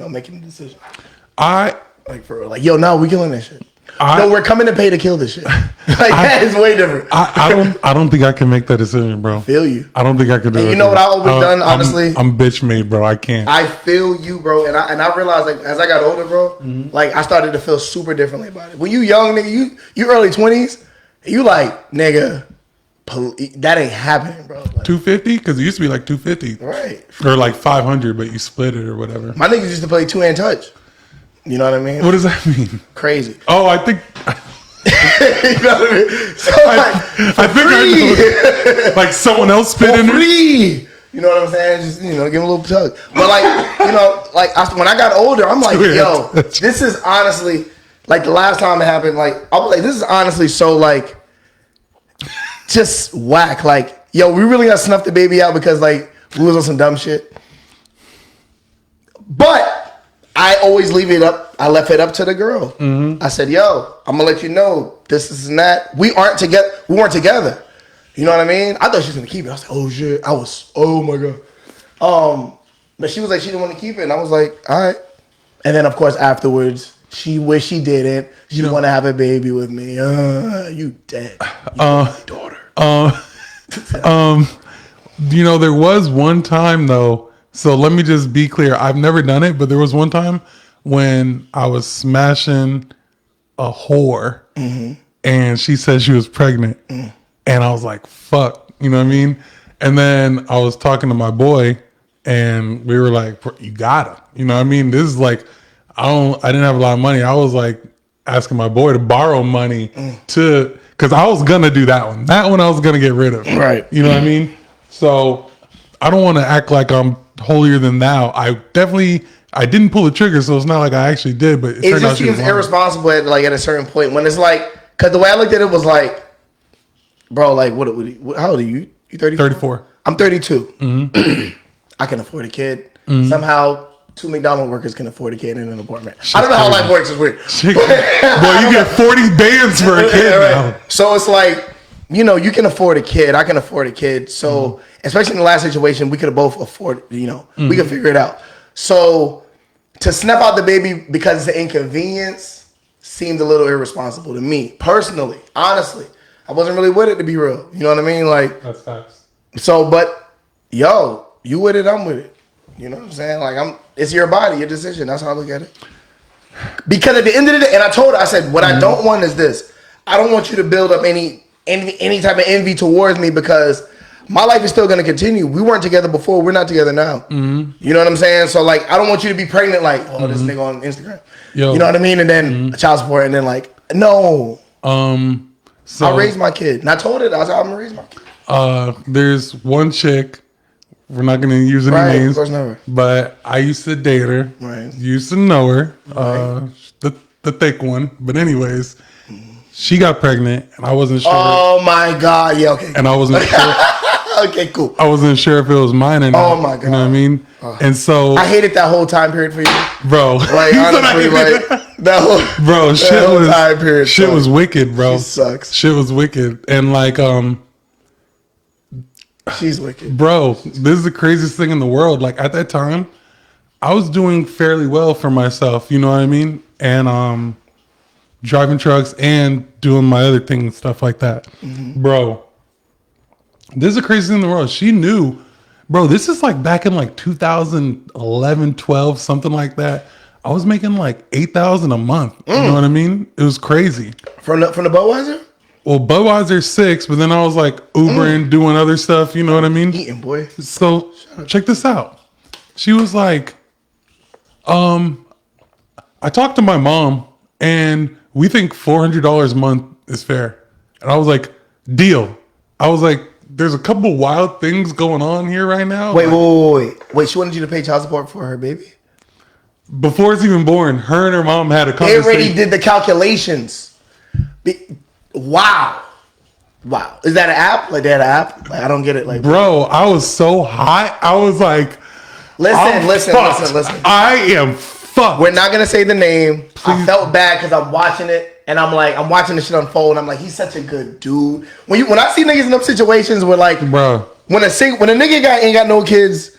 making a decision. Yo, no, we killing this shit. No, we're coming to pay to kill this shit. That is way different. I don't think I can make that decision, bro. Feel you. I don't think I can do it. You know what I always done, honestly? I'm bitch made, bro. I can't. I feel you, bro. And I realized, like, as I got older, bro, like, I started to feel super differently about it. When you young, nigga, you early 20s, you like, nigga, that ain't happening, bro. Like, 250? Because it used to be like 250. Right. Or like 500, but you split it or whatever. My niggas used to play two-hand touch. You know what I mean? What does that mean? Crazy. Oh, I think. You know what I mean? So I think I know. Like someone else spit in free. You know what I'm saying? Just, give him a little tug. But like, when I got older, I'm like, yo, this is honestly, like the last time it happened, like, I was like, this is honestly so like, just whack. Like, yo, we really got to snuff the baby out because like, we was on some dumb shit. But I always leave it up. I left it up to the girl. I said, yo, I'm going to let you know this and that. We weren't together. You know what I mean? I thought she was going to keep it. I was like, oh, shit. Oh, my God. But she was like, she didn't want to keep it. And I was like, all right. And then, of course, afterwards, she wished she didn't. She want to have a baby with me. You dead. My daughter. There was one time, though. So let me just be clear. I've never done it, but there was one time when I was smashing a whore and she said she was pregnant. And I was like, fuck. You know what I mean? And then I was talking to my boy, and we were like, "You gotta." You know what I mean? This is like, I didn't have a lot of money. I was like asking my boy to borrow money because I was gonna do that one. That one I was gonna get rid of. Right. You know what I mean? So I don't want to act like I'm holier than thou. I didn't pull the trigger, so it's not like I actually did. But it just seems irresponsible at a certain point when it's like, because the way I looked at it was like, bro, like how old are you? You 34. I'm 32. I can afford a kid. Somehow 2 McDonald's workers can afford a kid in an apartment. I don't know how life works. It's weird. Boy, you get 40 bands for a kid now. So it's like, you can afford a kid. I can afford a kid. So especially in the last situation, we could have both afford. We could figure it out. So to snap out the baby because it's an inconvenience seemed a little irresponsible to me personally. Honestly, I wasn't really with it, to be real. You know what I mean? Like, that's facts. So, but you with it, I'm with it. You know what I'm saying? Like, it's your body, your decision. That's how I look at it. Because at the end of the day, and I told her, I said, what I don't want is this. I don't want you to build up any type of envy towards me because my life is still going to continue. We weren't together before. We're not together now. You know what I'm saying? So, like, I don't want you to be pregnant like, oh, this nigga on Instagram. Yo. You know what I mean? And then child support, and then like, no. So I raised my kid. And I told her, I said, I'm going to raise my kid. There's one chick. We're not going to use any names. Of course, never. But I used to date her. Right. Used to know her. The thick one. But anyways, she got pregnant, and I wasn't sure. Oh my God! Yeah, okay. And I wasn't sure. Okay, cool. I wasn't sure if it was mine or not. Oh my God! You know what I mean? And so I hated that whole time period for you, bro. Like honestly, like that whole bro, time period. Shit was wicked, bro. She sucks. Shit was wicked, and like she's wicked, bro. This is the craziest thing in the world. Like at that time, I was doing fairly well for myself. You know what I mean? And driving trucks and doing my other things, stuff like that. Bro, this is the craziest thing in the world. She knew, bro, this is like back in like 2011, 12, something like that. I was making like $8,000 a month. You know what I mean? It was crazy. From the Budweiser? Well, Budweiser 6, but then I was like Ubering, doing other stuff. You know what I mean? Eating, boy. So check this out. She was like, I talked to my mom and we think $400 a month is fair. And I was like, deal. I was like, there's a couple wild things going on here right now. Wait. She wanted you to pay child support for her baby? Before it's even born, her and her mom had a conversation. They already did the calculations. Wow. Is that an app? Like, they had an app? Like, I don't get it. Like, bro, I was so hot. I was like, listen. I am fucked. We're not going to say the name. Please. I felt bad because I'm watching it. And I'm like, I'm watching this shit unfold. And I'm like, he's such a good dude. When I see niggas in them situations where like, bro, when a nigga ain't got no kids,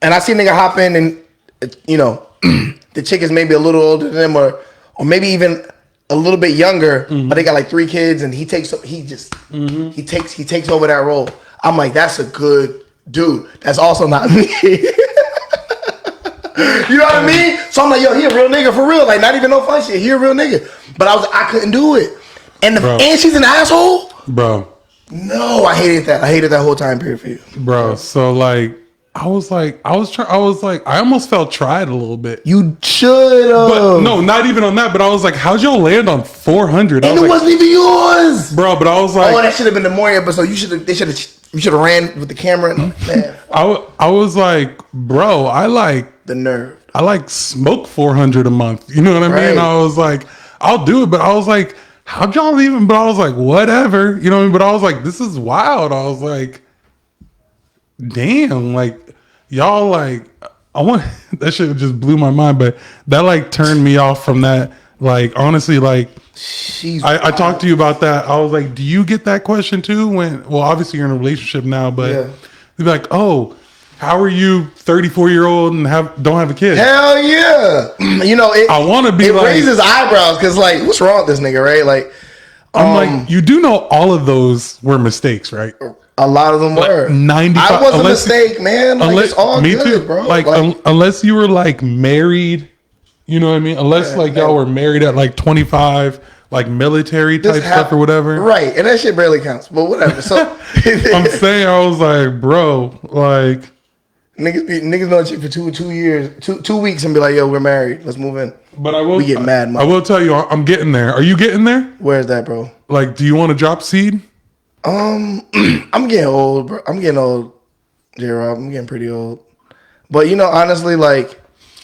and I see a nigga hop in and, the chick is maybe a little older than them or maybe even a little bit younger, but they got like 3 kids and he takes over that role. I'm like, that's a good dude. That's also not me. You know what I mean? So I'm like, yo, he a real nigga for real. Like, not even no fun shit. He a real nigga. But I couldn't do it. And she's an asshole? Bro. No, I hated that. I hated that whole time period for you. Bro, so like, I almost felt tried a little bit. You should have. But no, not even on that. But I was like, how'd y'all land on 400? And it wasn't even yours. Bro, but I was like, that should have been the Maury episode. You should have ran with the camera. Man. I was like, bro, I like the nerve. I like smoke 400 a month. You know what I mean? I was like, I'll do it. But I was like, how'd y'all even? But I was like, whatever. You know what I mean? But I was like, this is wild. I was like, damn, like y'all like, I want that shit just blew my mind. But that like turned me off from that. Like, honestly, like, I talked to you about that. I was like, do you get that question too? Well, obviously you're in a relationship now, but they'd be like, oh, how are you 34-year-old and don't have a kid? Hell yeah. I want to be it raises eyebrows because like, what's wrong with this nigga, right? Like, I'm like, you do know all of those were mistakes, right? A lot of them were. 95. I was a mistake, man. Like, it's all good, too, bro. Like unless you were like married, you know what I mean? Unless y'all were married at like 25 like military type stuff or whatever. Right, and that shit barely counts, but whatever. So I'm saying, I was like, bro, like niggas know a chick for 2 years, 2 weeks, and be like, yo, we're married, let's move in. But I will. We get mad. I will tell you, I'm getting there. Are you getting there? Where's that, bro? Like, do you want to drop seed? I'm getting old, bro. I'm getting old, J-Rob. I'm getting pretty old. But you know, honestly, like,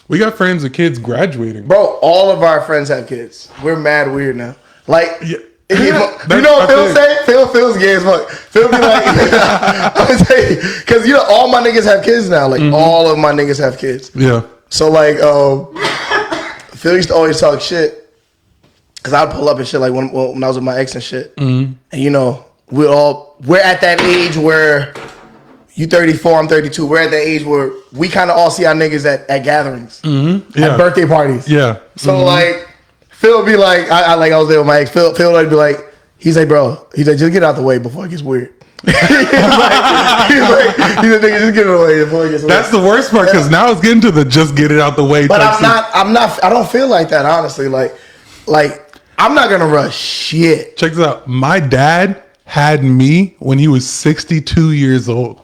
we got friends with kids graduating. Bro, all of our friends have kids. We're mad weird now. Like, yeah. you know what Phil say? Phil's gay as fuck. Phil be like, I'm gonna tell you, because you know, all my niggas have kids now. Like, all of my niggas have kids. Yeah. So like, Phil used to always talk shit, because I'd pull up and shit like when I was with my ex and shit. And you know, we're at that age where you 34, I'm 32. We're at that age where we kind of all see our niggas at gatherings, at birthday parties. Yeah. So like, Phil be like, I was there with my ex. Phil would be like, he's like, just get it out the way before it gets weird. he's like, nigga, just get it away before it gets weird. That's the worst part, because now it's getting to the just get it out the way. But I don't feel like that, honestly. Like I'm not gonna rush shit. Check this out. My dad had me when he was 62 years old.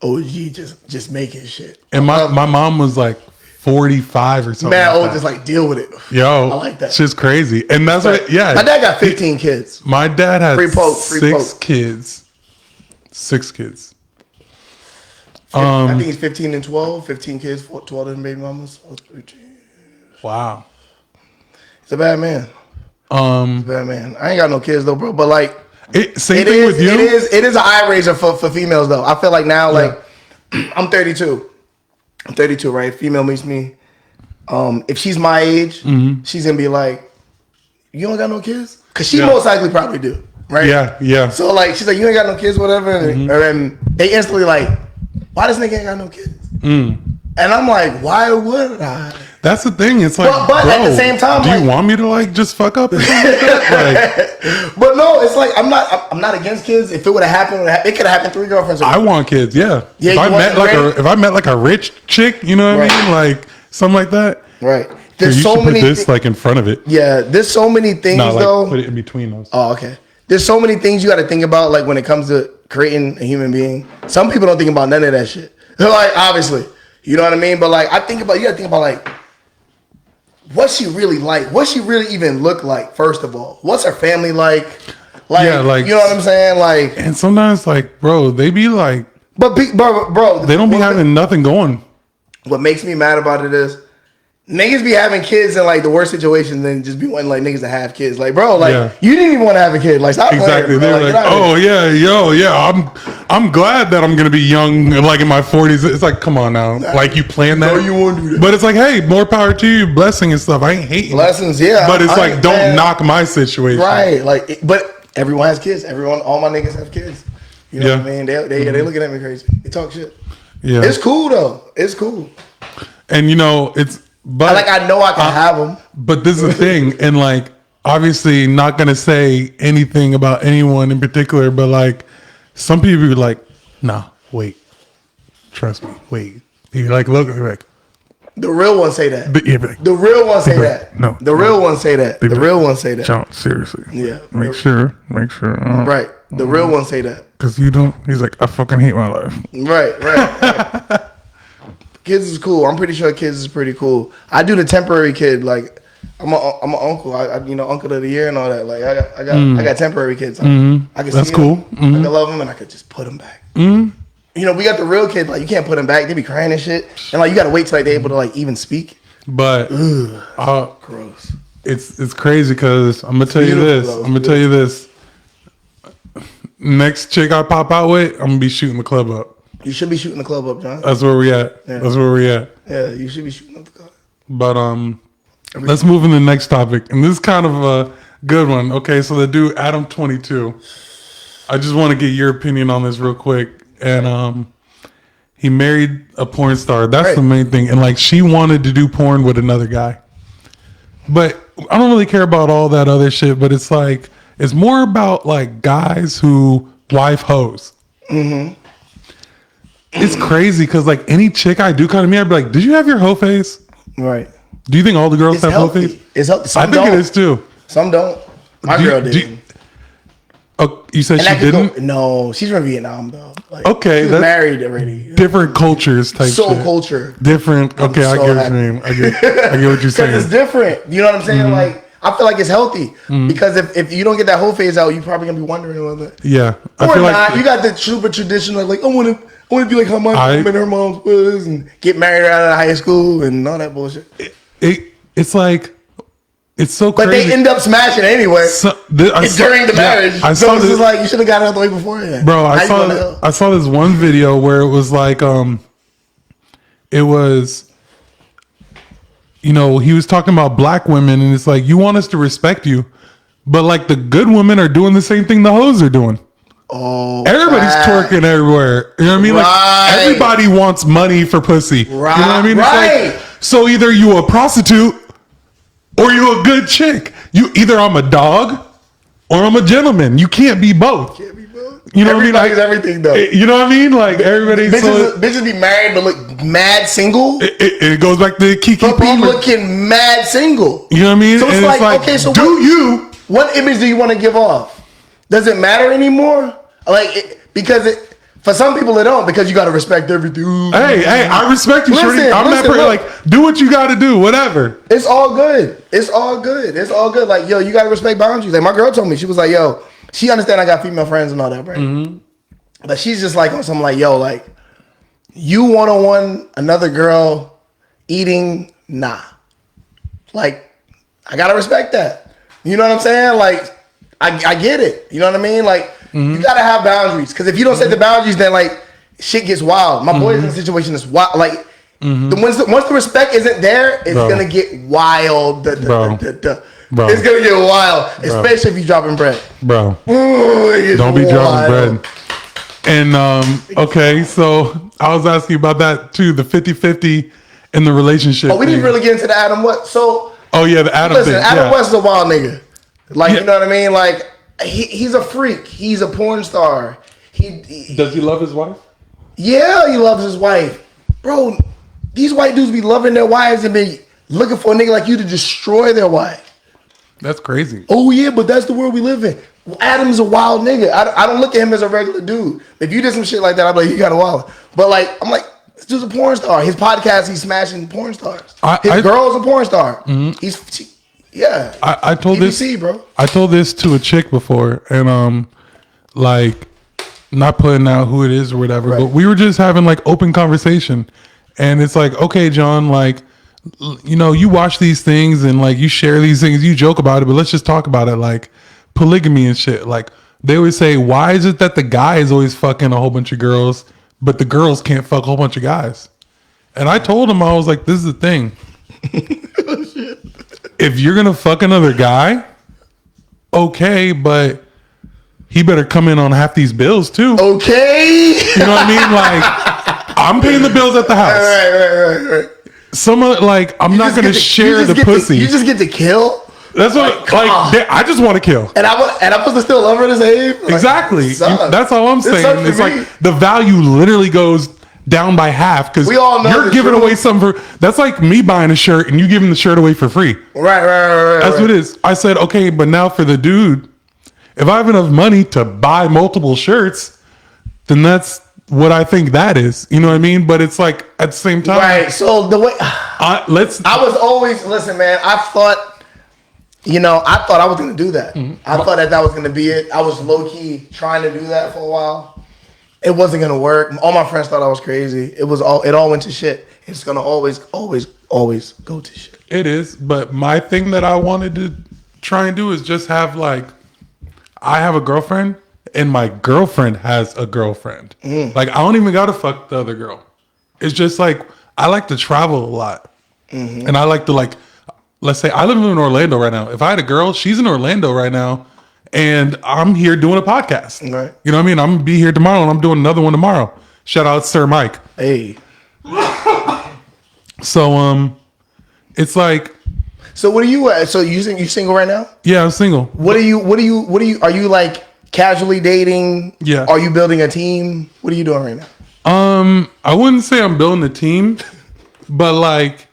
OG just making shit. And my mom was like 45 or something. Man, just like deal with it. Yo, I like that. It's just crazy. And that's what, yeah. My dad got 15 kids. My dad had Free six kids. 6 kids. I think he's 15 and 12. 15 kids, 12 of them baby mamas. Wow. He's a bad man. He's a bad man. I ain't got no kids though, bro. But like, same thing with you. It is an eye raiser for females though. I feel like now, like, I'm 32. I'm 32, right? Female meets me. If she's my age, she's gonna be like, "You don't got no kids?" Because she most likely probably do, right? Yeah. So like, she's like, "You ain't got no kids, whatever," and they instantly like, "Why this nigga ain't got no kids?" And I'm like, "Why would I?" That's the thing. It's like, but bro, at the same time, do you want me to like just fuck up or something like that? But no, it's like I'm not against kids. If it would have happened, it could have happened 3 girlfriends. I want kids. Yeah. Yeah. If I met like a rich chick, you know what I mean, like something like that. Right. There's you so many. Put this like in front of it. Yeah. There's so many things though. Put it in between those. Oh, okay. There's so many things you got to think about, like when it comes to creating a human being. Some people don't think about none of that shit. They're like, obviously, you know what I mean. But like, you got to think about like, what's she really like? What she really even look like? First of all, what's her family like? Like, you know what I'm saying? Like, and sometimes, like, bro, they be like, bro, they don't be having nothing going. What makes me mad about it is niggas be having kids in like the worst situations than just be wanting like niggas to have kids. Like, bro, like you didn't even want to have a kid. Like, stop exactly. playing. They're like, oh yeah, I'm glad that I'm gonna be young, like in my 40s. It's like, come on now, like you planned that. No, you won't do that. But it's like, hey, more power to you, blessing and stuff. I ain't hating blessings, yeah. But it's like, don't knock my situation, right? Like, but everyone has kids. All my niggas have kids. You know what I mean? They looking at me crazy. They talk shit. Yeah, it's cool though. It's cool. And you know, but like I know I can have them. But this is the thing, and like obviously not gonna say anything about anyone in particular, but like some people are like, nah, wait, trust me, wait. You're like, look, like the real ones say that. Like, the real ones say that. No, the real ones say that. The real ones say that. John, seriously. Yeah. Make sure. Right. The real ones say that. Because you don't. He's like, I fucking hate my life. Right. Kids is cool. I'm pretty sure kids is pretty cool. I do the temporary kid. Like, I'm an uncle. I uncle of the year and all that. Like, I got temporary kids. I can That's see cool. them, I can love them, and I could just put them back. You know, we got the real kids. Like, you can't put them back. They be crying and shit. And like, you got to wait till like they're able to like even speak. But gross. It's crazy because I'm gonna tell you this. Though. I'm gonna tell you this. Next chick I pop out with, I'm gonna be shooting the club up. You should be shooting the club up, John. That's where we at. Yeah. That's where we at. Yeah, you should be shooting up the club. But let's move in the next topic, and this is kind of a good one. Okay, so the dude Adam 22. I just want to get your opinion on this real quick. And he married a porn star. That's the main thing. And like, she wanted to do porn with another guy. But I don't really care about all that other shit. But it's like, it's more about like guys who wife hoes. It's crazy because like any chick I do come to me, I'd be like, did you have your hoe face? Right. Do you think all the girls have hoe face? It's healthy. I think it is too. Some don't. My girl didn't. Oh, you said she didn't? No, she's from Vietnam though. Like, okay, she's married already. Different cultures type soul shit. Culture. Different. Okay, I get what you mean. I get what you're saying. Because it's different. You know what I'm saying? Like, I feel like it's healthy because if you don't get that whole phase out, you're probably gonna be wondering a little bit. Yeah, or not. Like you got the super traditional, like I want to be like how my mom and her mom was, and get married out of high school and all that bullshit. It's like. It's so crazy. But they end up smashing anyway during the marriage. So it's just like you should have got out of the way beforehand. Bro, I saw this one video where it was like it was, you know, he was talking about black women and it's like, you want us to respect you, but like the good women are doing the same thing the hoes are doing. Oh, everybody's twerking everywhere. You know what I mean? Like everybody wants money for pussy. Right. You know what I mean? It's like, so either you a prostitute or you a good chick. You either I'm a dog or I'm a gentleman. You can't be both. You know what I mean? Like everything though. You know what I mean? Like everybody's bitches be married but look mad single. It goes back to Kiki but Palmer. Be looking mad single. You know what I mean? So it's like, okay, so what image do you want to give off? Does it matter anymore? Like for some people it don't, because you got to respect everything. Hey, I respect you, shorty. I'm not like, do what you got to do, whatever. It's all good. It's all good. Like, yo, you got to respect boundaries. Like my girl told me, she was like, yo, she understand I got female friends and all that, right? Mm-hmm. But she's just like on something like, yo, like you one-on-one another girl eating, nah. Like I got to respect that. You know what I'm saying? Like I get it. You know what I mean? Like, you gotta have boundaries, because if you don't set the boundaries, then like shit gets wild. My boy's in a situation that's wild. Like once the respect isn't there, it's gonna get wild. It's gonna get wild, especially if you dropping bread, bro. Ooh, don't be dropping bread. And okay, so I was asking about that too, the 50-50 in the relationship. Oh, we didn't really get into the Adam West. So the Adam thing. Adam West is a wild nigga. Like you know what I mean? Like. He's a freak. He's a porn star. Does he love his wife? Yeah, he loves his wife. Bro, these white dudes be loving their wives and be looking for a nigga like you to destroy their wife. That's crazy. Oh yeah, but that's the world we live in. Adam's a wild nigga. I don't look at him as a regular dude. If you did some shit like that, I'd be like, you got a wild. But like, I'm like, this dude's a porn star. His podcast, he's smashing porn stars. His girl's a porn star. Mm-hmm. Yeah, I told EBC, this, bro. I told this to a chick before, and like, not putting out who it is or whatever, but we were just having like open conversation, and it's like, okay, John, like, you know, you watch these things and like you share these things, you joke about it, but let's just talk about it, like polygamy and shit. Like they always say, why is it that the guy is always fucking a whole bunch of girls, but the girls can't fuck a whole bunch of guys? And I told him, I was like, this is the thing. Oh, shit. If you're gonna fuck another guy, okay, but he better come in on half these bills too. Okay. You know what I mean? Like, I'm paying the bills at the house. Right. Some like, I'm not gonna share the pussy. You just get to kill. That's what I just want to kill. And I'm supposed to still love her the same. Like, exactly. That's all I'm saying. It's like the value literally goes down by half, because you're giving away something for, that's like me buying a shirt and you giving the shirt away for free. Right. That's what it is. I said, okay, but now for the dude, if I have enough money to buy multiple shirts, then that's what I think that is. You know what I mean? But it's like at the same time. Right. So the way I was always, listen, man, I thought I was going to do that. Mm-hmm. I thought that was going to be it. I was low key trying to do that for a while. It wasn't gonna work. All my friends thought I was crazy. It all went to shit. It's gonna always go to shit. It is, but my thing that I wanted to try and do is just have like, I have a girlfriend and my girlfriend has a girlfriend. Like I don't even gotta fuck the other girl. It's just like, I like to travel a lot. And I like to like, let's say I live in Orlando right now. If I had a girl, she's in Orlando right now, and I'm here doing a podcast. Right. You know what I mean? I'm gonna be here tomorrow, and I'm doing another one tomorrow. Shout out Sir Mike. Hey. So it's like. So what are you? So you single right now? Yeah, I'm single. What are you? Are you like casually dating? Yeah. Are you building a team? What are you doing right now? I wouldn't say I'm building a team, but like,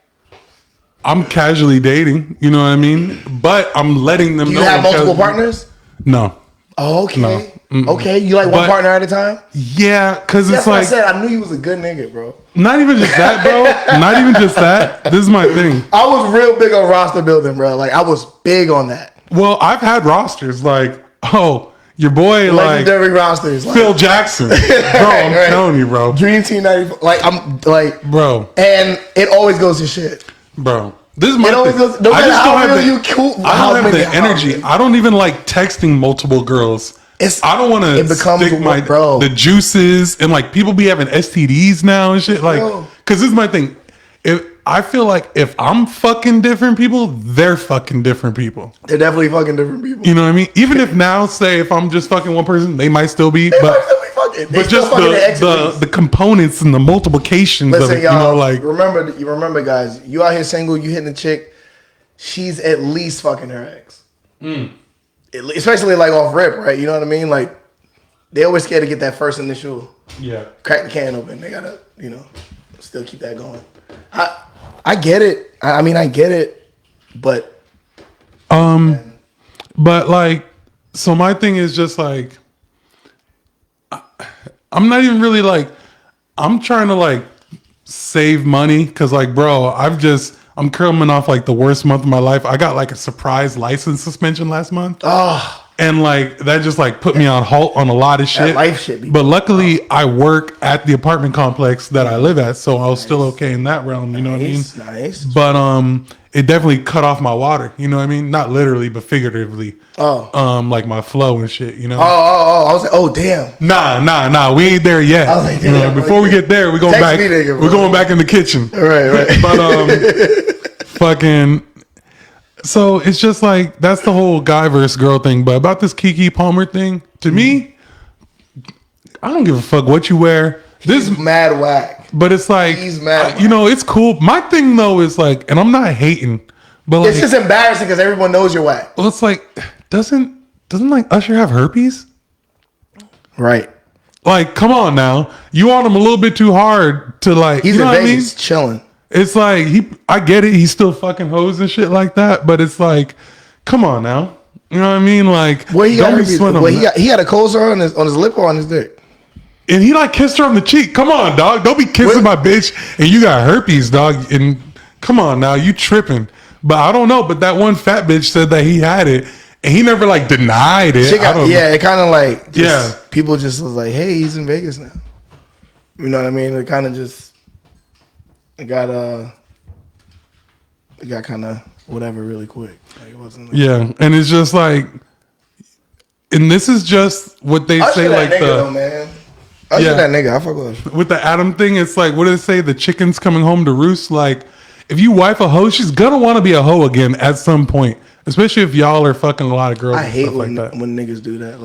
I'm casually dating. You know what I mean? But I'm letting them know. Do you have I'm multiple partners? No. Oh, okay. No. Okay. You like one partner at a time? Yeah, because it's That's what like I said. I knew you was a good nigga, bro. not even just that, bro. Not even just that. This is my thing. I was real big on roster building, bro. Like I was big on that. Well, I've had rosters like, oh, your boy, Legendary like rosters, like Phil Jackson, bro. I'm telling you, bro. Dream Team 94. Like I'm like, bro, and it always goes to shit, bro. This is my thing. No I matter just how don't have real you cool. I don't have the energy. I don't even like texting multiple girls. I don't want to stick my the juices and like people be having STDs now and shit. Like, because this is my thing. If I feel like if I'm fucking different people, they're fucking different people. They're definitely fucking different people. You know what I mean? Even if now, say, if I'm just fucking one person, they might still be. But just the components and the multiplications Listen, of it, y'all, you know, like remember, guys, you out here single, you hitting a chick, she's at least fucking her ex. Especially like off rip, right? You know what I mean? Like they always scared to get that first initial crack the can open. They gotta, you know, still keep that going. I get it. I mean, I get it, but but like, so my thing is just like, I'm not even really like, I'm trying to like save money because like, bro, I'm coming off like the worst month of my life. I got like a surprise license suspension last month. Oh. And like that just like put me on halt on a lot of shit. That life shit. But luckily I work at the apartment complex that I live at, so I was still okay in that realm, you know what I mean? Nice. But it definitely cut off my water, you know what I mean? Not literally, but figuratively. Like my flow and shit, you know? I was like, oh damn. Nah, we ain't there yet. I was like, you know, before we get there, we're going back. We're going back in the kitchen. Right. But fucking. So it's just like that's the whole guy versus girl thing. But about this Keke Palmer thing, to me, I don't give a fuck what you wear. He's mad whack. But it's like he's mad. You know, it's cool. My thing though is like, and I'm not hating, but like, it's just embarrassing because everyone knows you're whack. Well, it's like doesn't like Usher have herpes? Right. Like, come on now, you want him a little bit too hard to like. He's you know in Vegas, what I mean? chilling. It's like I get it. He's still fucking hoes and shit like that. But it's like, come on now. You know what I mean? Like, he had a cold sore on his lip or on his dick. And he like kissed her on the cheek. Come on, dog. Don't be kissing my bitch and you got herpes, dog. And come on now, you tripping. But I don't know. But that one fat bitch said that he had it. And he never like denied it. It kind of like people just was like, hey, he's in Vegas now. You know what I mean? It kind of just got kind of whatever really quick. Like it wasn't. Like, and it's just like, and this is just what they say. Like nigga, though, man. That nigga. I fuck with him. With the Adam thing, it's like, what do they say? The chicken's coming home to roost. Like, if you wife a hoe, she's gonna want to be a hoe again at some point. Especially if y'all are fucking a lot of girls. I hate when niggas do that.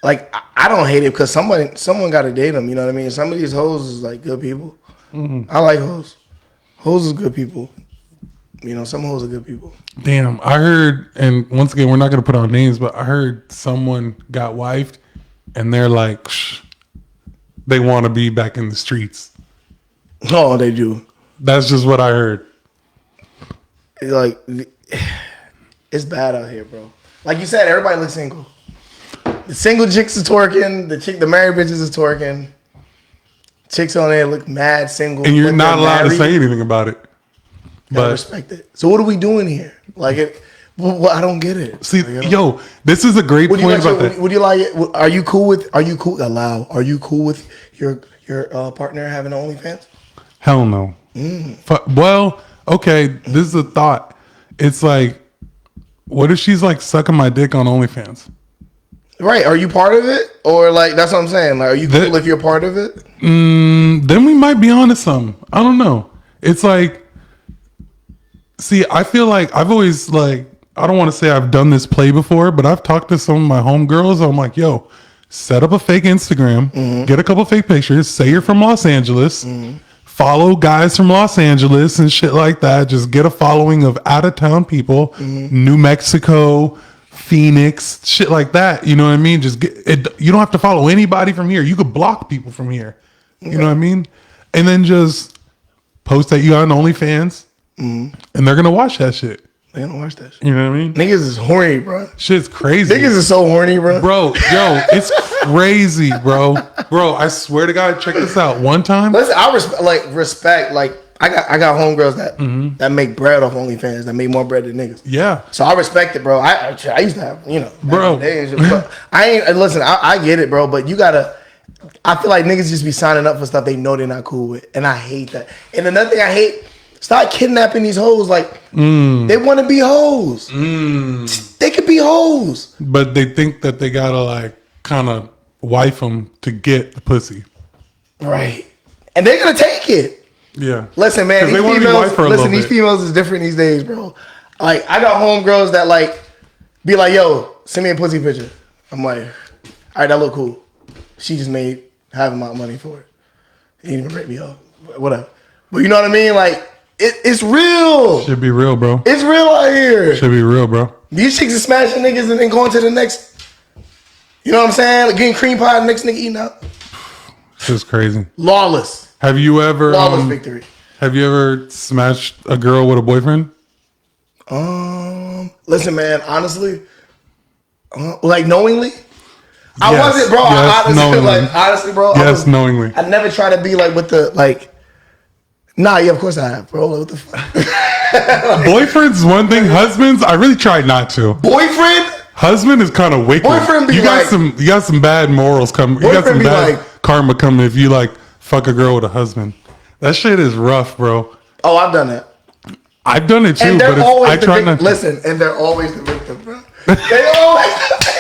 Like I don't hate it because someone got to date them. You know what I mean? Some of these hoes is like good people. I like hoes. Hoes is good people. You know, some hoes are good people. Damn, I heard, and once again, we're not gonna put on names, but I heard someone got wifed, and they're like, they want to be back in the streets. Oh, they do. That's just what I heard. Like, it's bad out here, bro. Like you said, everybody looks single. The single chicks is twerking. The married bitches is twerking. Chicks on there look mad single. And you're not allowed to say anything about it. But I respect it. So what are we doing here? Like I don't get it. See, yo, this is a great point about that. Would you like it? Are you cool with your partner having OnlyFans? Hell no. Well, okay, this is a thought. It's like, what if she's like sucking my dick on OnlyFans? Right. Are you part of it? Or like, that's what I'm saying. Like, are you cool if you're part of it? Then we might be onto something. I don't know. It's like, see, I feel like I've always like, I don't want to say I've done this play before, but I've talked to some of my homegirls. I'm like, yo, set up a fake Instagram, get a couple fake pictures, say you're from Los Angeles, follow guys from Los Angeles and shit like that. Just get a following of out of town people, New Mexico, Phoenix, shit like that. You know what I mean? Just get it. You don't have to follow anybody from here. You could block people from here. You know what I mean? And then just post that you got an OnlyFans. and they're gonna watch that shit. They don't watch that shit. You know what I mean? Niggas is horny, bro. Shit's crazy. Niggas is so horny, bro. Bro, yo, it's crazy, bro. Bro, I swear to God, check this out. One time, Listen, I respect. Like, I got homegirls that make bread off OnlyFans, that make more bread than niggas. yeah, So I respect it, bro. I used to have, Bro. back in the day and shit, but I ain't, listen, I get it, bro, but you gotta, I feel like niggas just be signing up for stuff they know they're not cool with, and I hate that. And another thing I hate, start kidnapping these hoes. Like, they want to be hoes. They could be hoes. but they think that they gotta like kind of wife them to get the pussy. Right. And they're gonna take it. Yeah. Listen, man, 'Cause these they wanna be females, white for a little these bit. females is different these days, bro. Like, I got homegirls that like be like, yo, send me a pussy picture. I'm like, all right, that look cool. She just made half amount of money for it. He didn't even rate me up. Whatever. But you know what I mean? Like, it's real. Should be real, bro. It's real out here. Should be real, bro. These chicks are smashing niggas and then going to the next. You know what I'm saying? Like, getting cream pie, the next nigga eating up. It's crazy. Lawless. Have you ever Lawless victory. Have you ever smashed a girl with a boyfriend? Listen, man, honestly, like knowingly, I Yes. wasn't, bro. Yes, knowingly. Honestly, bro. Yes, knowingly. I never try to be like with the like. Nah, yeah, of course I have, bro. Like, what the fuck? Boyfriend's one thing. Husbands, I really tried not to. Boyfriend? Husband is kind of wicked. Boyfriend be you got like- you got some bad morals coming. You got Boyfriend some be bad like- karma coming if you like fuck a girl with a husband. That shit is rough, bro. Oh, I've done that. I've done it too, And but they're always I the try victim. not to. Listen, and they're always the victim, bro. They always the victim.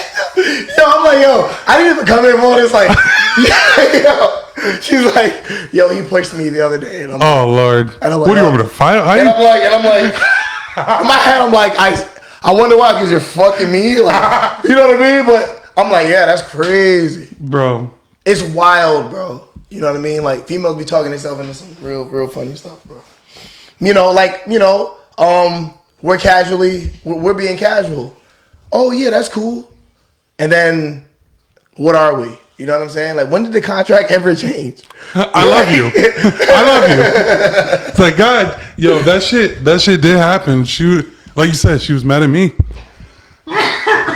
Yo, I'm like, yo, I didn't even come in for this. Like, yo, she's like, yo, he pushed me the other day, and I'm Oh Lord, And I'm what like, do you oh. want me to fight? And I'm like, in my head, I'm like, I wonder why, because you're fucking me. Like, you know what I mean? But I'm like, yeah, that's crazy. Bro, It's wild, bro. You know what I mean? Like, females be talking themselves into some real funny stuff, bro. You know, like, we're being casual. Oh, yeah, that's cool. And then, what are we? You know what I'm saying? Like, when did the contract ever change? I love you. I love you. It's like, God, yo, that shit did happen. Like you said, she was mad at me.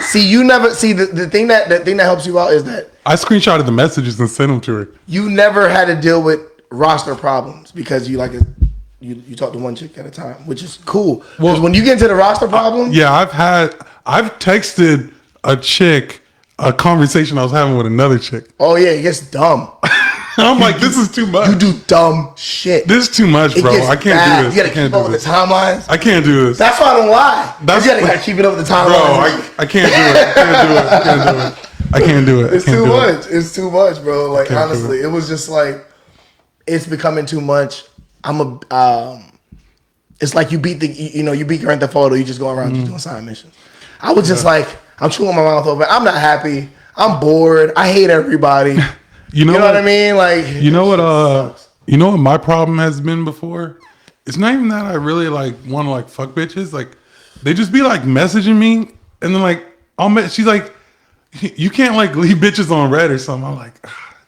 See, you never see the thing that helps you out is that I screenshotted the messages and sent them to her. you never had to deal with roster problems because you you talk to one chick at a time, which is cool. Well, when you get into the roster problem, Yeah, I've texted a chick a conversation I was having with another chick. oh yeah, it gets dumb. I'm like, this is too much. You do dumb shit. This is too much, It bro. gets I can't bad. do this. You I gotta can't keep up do with this. the timelines. I can't do this. That's why I don't lie. That's- You gotta keep it up with the Bro, timelines. I can't do it. I can't do it. It's too much. It's too much, bro. Like, can't do honestly, it was just like, it's becoming too much. It's like you beat Grand Theft Auto, you just go around just doing side missions. I was just like, I'm chewing my mouth open. I'm not happy. I'm bored. I hate everybody. You know what I mean? Like, You know what? You know what my problem has been before? It's not even that I really like want to like fuck bitches. Like, they just be like messaging me, and then like she's like, you can't like leave bitches on red or something. I'm like,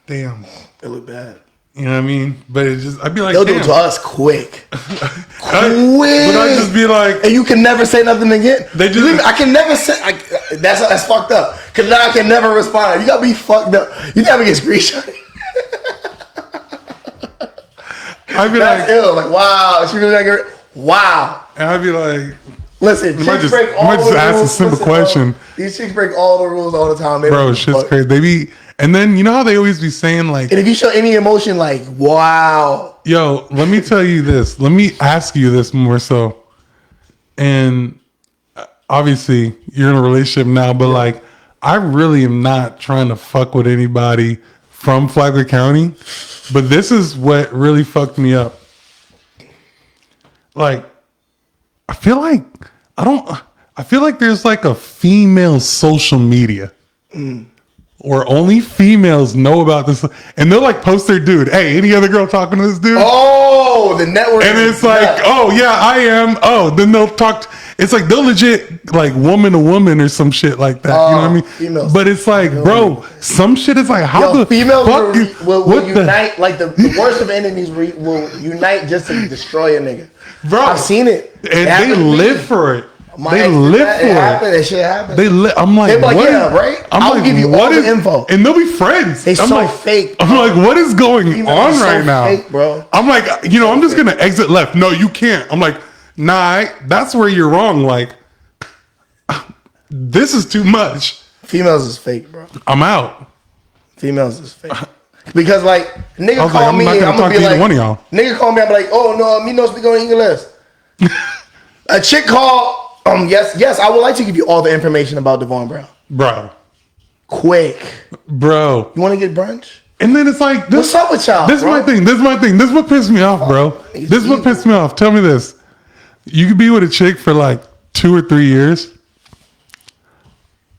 damn. It look bad. You know what I mean? But it just, I'd be like, They'll damn. do it to us quick. But I just be like, And you can never say nothing again. They just- I can never say. That's fucked up. Cause now I can never respond. You gotta be fucked up. You never get screenshot. I'd be That's like, ill. Like, wow. She really like, wow. and I'd be like, Listen, might chicks just- break you all might just the ask a rules. simple Listen, bro, question. these chicks break all the rules all the time. They bro, don't shit's fuck. crazy. They be, and then you know how they always be saying like, And if you show any emotion, like, wow. yo, let me tell you this. Let me ask you this more so. And obviously, you're in a relationship now, but like, I really am not trying to fuck with anybody from Flagler County. But this is what really fucked me up. Like, I feel like there's like a female social media. Or only females know about this, and they'll like post their dude. Hey, any other girl talking to this dude? Oh, the network. And it's like, oh yeah, I am. Oh, then they'll talk, It's like they'll legit like woman to woman or some shit like that. You know what I mean? Females. But it's like, bro, some shit is like, how the females fuck will unite, like the worst of enemies will unite just to destroy a nigga. Bro, I've seen it. And they live for it. They live for it. That shit happened. I'm like, what? Yeah, right? I'll like, give you all the info. And they'll be friends. They so fake. I'm like, what is going on right now? Fake, bro. I'm like, I'm just going to exit left. No, you can't. I'm like, nah, that's where you're wrong. Like, this is too much. Females is fake, bro. I'm out. Females is fake. Because like nigga call me, I'm gonna be like, one of y'all. Nigga call me, I'm like, oh no, me no speak on English. A chick call, yes, I would like to give you all the information about Davaughn Brown. Bro. Quick. Bro. You wanna get brunch? And then it's like, what's up with y'all? This is my thing. This is what pissed me off, bro. This is what pissed me off. Tell me this. You could be with a chick for like 2 or 3 years.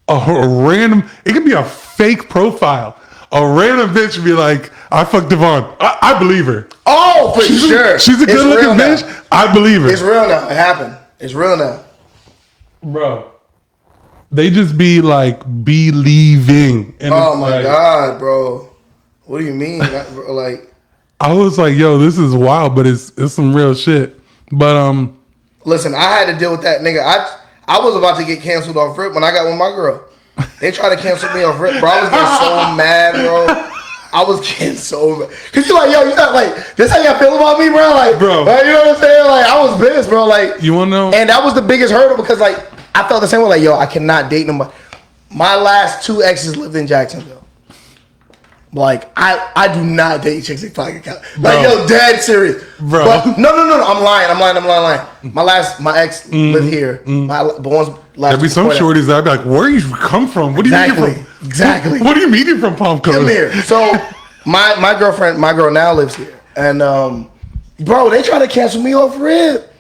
A random, it could be a fake profile. A random bitch would be like, I fucked Davaughn. I believe her. Oh, for sure. She's a good looking bitch. Now. I believe her. It's real now. It happened. It's real now. Bro. They just be like believing. And oh my God, bro. What do you mean? Like, I was like, yo, this is wild, but it's some real shit. But listen, I had to deal with that nigga. I was about to get canceled off RIP when I got with my girl. They tried to cancel me off RIP, bro. I was getting so mad, bro. I was getting so mad. Cause you're like, yo, you not like, this how y'all feel about me, bro? Like, bro. Like, you know what I'm saying? Like, I was pissed, bro. Like, you wanna know? And that was the biggest hurdle because, like, I felt the same way. Like, yo, I cannot date nobody. My last 2 exes lived in Jacksonville. Like, I do not date chicks in Flagler County. Like, yo, dead serious. Bro. But, no. I'm lying. My ex lived here. The ones last. There'd be some shorties that'd be like, where you come from? What do you mean you're from? Exactly. What do you mean you're from Palm Coast? Come here. So, my girl now lives here. And, bro, they try to cancel me off RIP.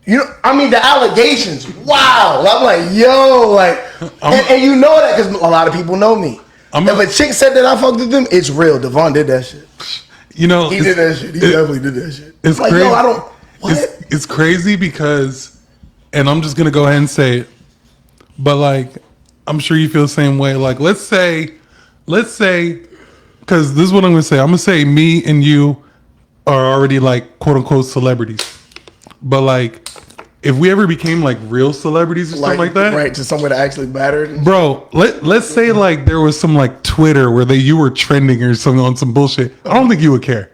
You know, I mean, the allegations. Wow. I'm like, yo, like, and you know that because a lot of people know me. If a chick said that I fucked with them, it's real. Davaughn did that shit. You know, he did that shit. He definitely did that shit. It's like, crazy. yo, I don't. What? It's crazy because, and I'm just gonna go ahead and say it, but like, I'm sure you feel the same way. Like, let's say, because this is what I'm gonna say. I'm gonna say me and you are already like quote unquote celebrities, but like, if we ever became like real celebrities or something like that, right, to somewhere that actually mattered, bro. Let's say like there was some like Twitter where you were trending or something on some bullshit. I don't think you would care.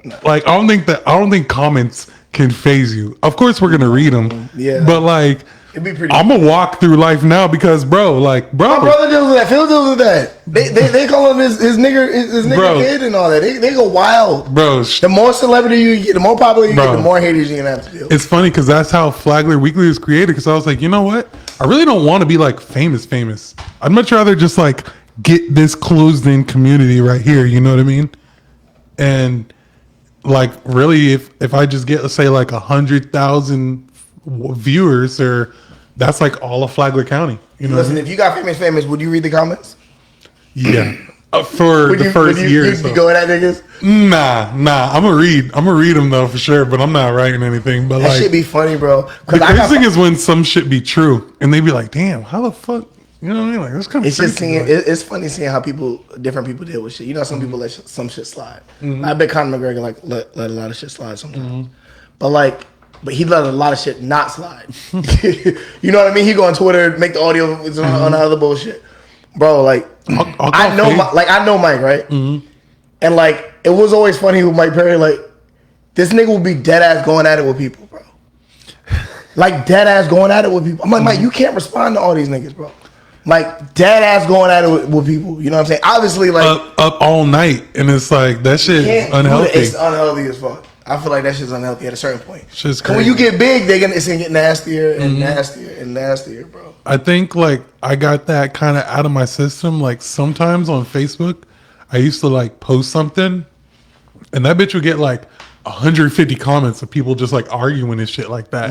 No. Like I don't think comments can phase you. Of course we're gonna read them, yeah. But like, it'd be pretty. I'm gonna walk through life now because, bro, like, my brother deals with that. Phil deals with that. They call him his nigger kid and all that. They go wild, bro. The more celebrity you get, the more popular you get, the more haters you're gonna have to deal with. It's funny because that's how Flagler Weekly was created. Because I was like, you know what? I really don't want to be like famous. I'd much rather just like get this closed in community right here. You know what I mean? And like, really, if I just get, let's say, like 100,000 viewers, or that's like all of Flagler County. You know. Listen, if you got famous, would you read the comments? Yeah. For the first year. You go at niggas? Nah. I'm gonna read them though for sure, but I'm not writing anything. But that like, shit be funny, bro. The crazy thing is when some shit be true, and they be like, "Damn, how the fuck?" You know what I mean? Like, that's kind of. It's just seeing. It's funny seeing how different people deal with shit. You know, some people let some shit slide. I bet Conor McGregor like let a lot of shit slide sometimes, but he let a lot of shit not slide. You know what I mean? He go on Twitter, make the audio on other bullshit, bro. Like I know Mike, right? And like it was always funny with Mike Perry. Like this nigga will be dead ass going at it with people, bro. Like dead ass going at it with people. I'm like, Mike, you can't respond to all these niggas, bro. Like dead ass going at it with people. You know what I'm saying? Obviously, like up all night, and it's like that shit is unhealthy. It's unhealthy as fuck. I feel like that shit's unhealthy at a certain point. Shit's crazy. When you get big, it's gonna get nastier and nastier and nastier, bro. I think like I got that kind of out of my system. Like sometimes on Facebook, I used to like post something, and that bitch would get like 150 comments of people just like arguing and shit like that.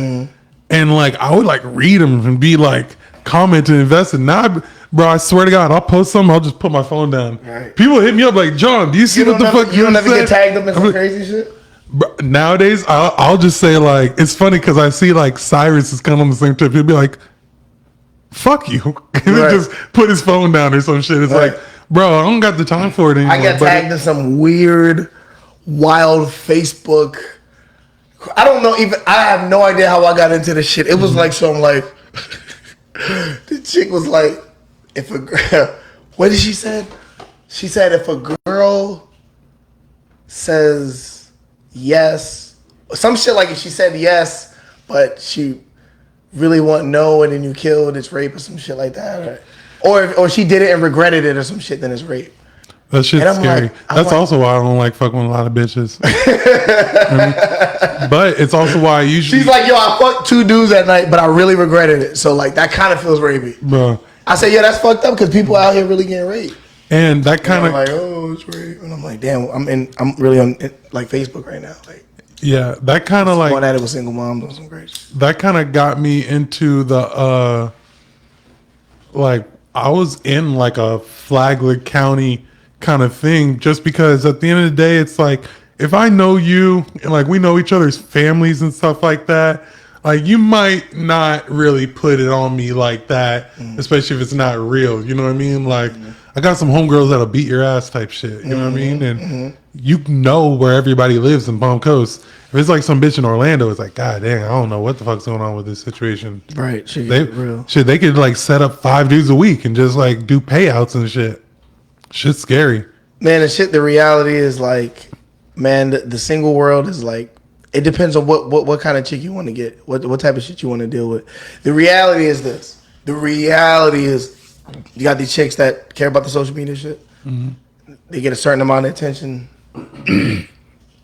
And like I would like read them and be like commenting, investing. Now, bro, I swear to God, I'll post something. I'll just put my phone down. Right. People hit me up like, John, do you see what the fuck you don't ever get tagged up in some crazy shit? Nowadays, I'll just say like it's funny because I see like Cyrus is kind of on the same tip. He'll be like, "Fuck you," and then just put his phone down or some shit. It's like, bro, I don't got the time for it anymore. I got tagged in some weird, wild Facebook. I don't know even. I have no idea how I got into this shit. It was like some like the chick was like, if a girl, what did she said? She said if a girl says yes, some shit like if she said yes, but she really want no, and then you killed, it's rape or some shit like that, or she did it and regretted it or some shit, then it's rape. That shit's scary. That's also why I don't like fucking with a lot of bitches. But it's also why I usually... She's like, yo, I fucked 2 dudes that night, but I really regretted it. So like that kind of feels rapey. Bro. I said, yeah, that's fucked up because people out here really getting raped. And that kind of... like, oh, it's rape. And I'm like, damn, I'm really on like Facebook right now. Like, yeah, that kind of like... Going at it with single moms doing some great shit. That kind of got me into the... like, I was in like a Flagler County kind of thing just because at the end of the day, it's like, if I know you and like we know each other's families and stuff like that, like you might not really put it on me like that, especially if it's not real. You know what I mean? Like I got some homegirls that'll beat your ass type shit. You know what I mean? And you know where everybody lives in Palm Coast. If it's like some bitch in Orlando, it's like, God dang, I don't know what the fuck's going on with this situation. Right. They could like set up 5 dudes a week and just like do payouts and shit. Shit's scary. Man, the reality is like, man, the single world is like, it depends on what kind of chick you want to get, what type of shit you want to deal with. The reality is this. The reality is you got these chicks that care about the social media shit. Mm-hmm. They get a certain amount of attention,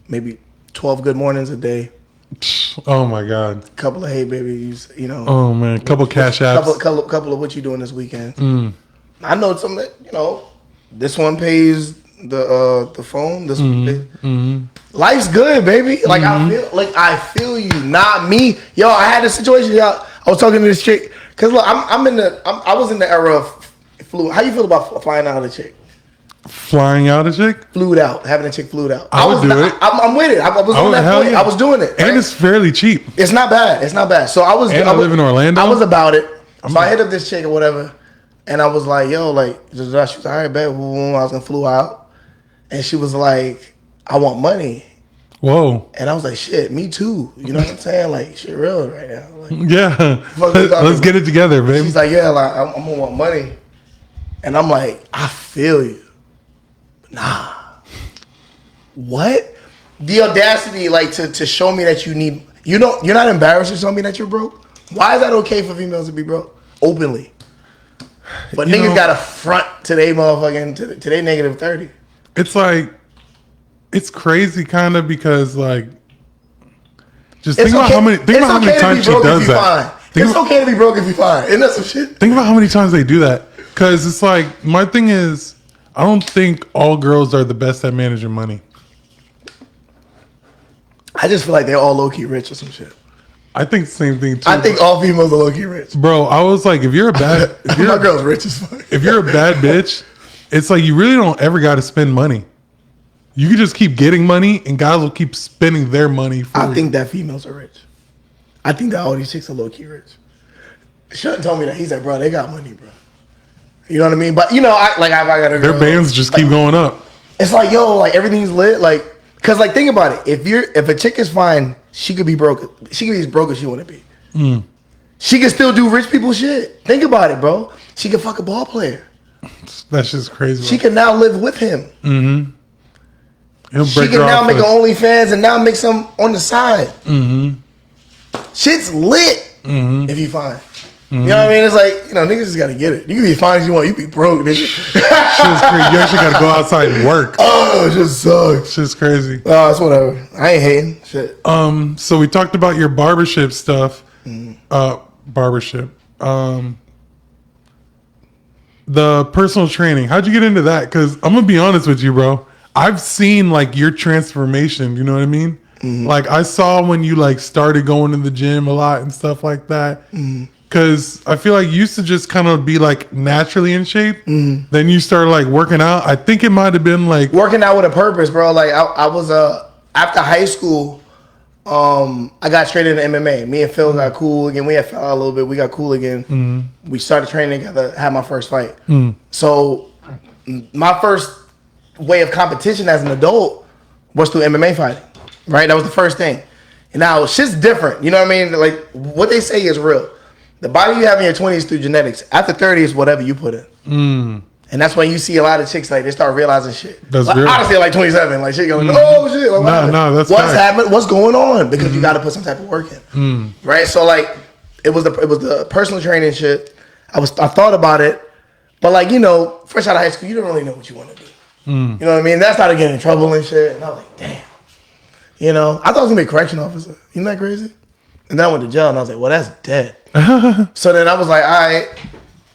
maybe 12 good mornings a day. Oh my God. Couple of hey babies, you know. Oh man, couple cash apps. Couple of what you doing this weekend. I know some that, you know, this one pays the phone. This one, life's good, baby. Like I feel you, not me. Yo, I had this situation. Y'all, I was talking to this chick because look, I was in the era of flu. How you feel about flying out a chick? Flying out a chick? Flued out, having a chick flued out. I would do it. I'm with it. I was on that point. Yeah. I was doing it, and it's fairly cheap. It's not bad. It's not bad. So I live in Orlando. I was about it. So I hit up this chick or whatever. And I was like, yo, like, she was all right, bet. I was going to flew out. And she was like, I want money. Whoa. And I was like, shit, me too. You know what I'm saying? Like, shit real right now. Like, yeah. Let's get it together, baby. She's like, yeah, like, I'm going to want money. And I'm like, I feel you. But nah. What? The audacity, like, to show me that you need, you know, you're not embarrassed to show me that you're broke? Why is that okay for females to be broke? Openly. But niggas got a front to they motherfucking to they negative 30. It's like, it's crazy kind of because like, just think about how many times she does that. It's okay to be broke if you fine. Isn't that some shit? Think about how many times they do that. Because it's like, my thing is, I don't think all girls are the best at managing money. I just feel like they're all low key rich or some shit. I think the same thing too. I think all females are low key rich. Bro, I was like, if you're a bad, my girl's rich as fuck. If you're a bad bitch, it's like you really don't ever got to spend money. You can just keep getting money, and guys will keep spending their money. I think that females are rich. I think that all these chicks are low key rich. Shouldn't told me that. He's like, bro, they got money, bro. You know what I mean? But you know, I got a girl, their bands just keep going up. It's like, yo, like everything's lit, like. Cause like think about it, if a chick is fine, she could be broke. She could be as broke as she want to be. She can still do rich people shit. Think about it, bro. She can fuck a ball player. That's just crazy. She can now live with him. He'll she can now make an OnlyFans and now make some on the side. Shit's lit if you fine. You know what I mean? It's like, you know, niggas just gotta get it. You can be fine as you want. You be broke, nigga. Shit's crazy. You actually gotta go outside and work. Oh, it just sucks. Shit's crazy. Oh, it's whatever. I ain't hating. Shit. So we talked about your barbershop stuff. Barbershop. The personal training. How'd you get into that? Because I'm gonna be honest with you, bro. I've seen like your transformation. You know what I mean? Like I saw when you like started going to the gym a lot and stuff like that. Because I feel like you used to just kind of be like naturally in shape. Then you started like working out. I think it might have been like working out with a purpose, bro. Like I was after high school, I got straight into MMA. Me and Phil got cool again. We had fell out a little bit. We got cool again. We started training together. Had my first fight. So my first way of competition as an adult was through MMA fighting. Right, that was the first thing. And now shit's different. You know what I mean? Like what they say is real. The body you have in your 20s through genetics. After 30 is whatever you put in. And that's when you see a lot of chicks like they start realizing shit. That's like, real. Honestly, like 27, like shit going, oh shit, like, that's what's happening? What's going on? Because you got to put some type of work in, right? So like, it was the personal training shit. I thought about it, but like fresh out of high school, you don't really know what you want to do. You know what I mean? That started getting in trouble and shit, and I was like, damn. I thought I was gonna be a correction officer. Isn't that crazy? And then I went to jail, and I was like, well, that's dead. So then I was like, all right.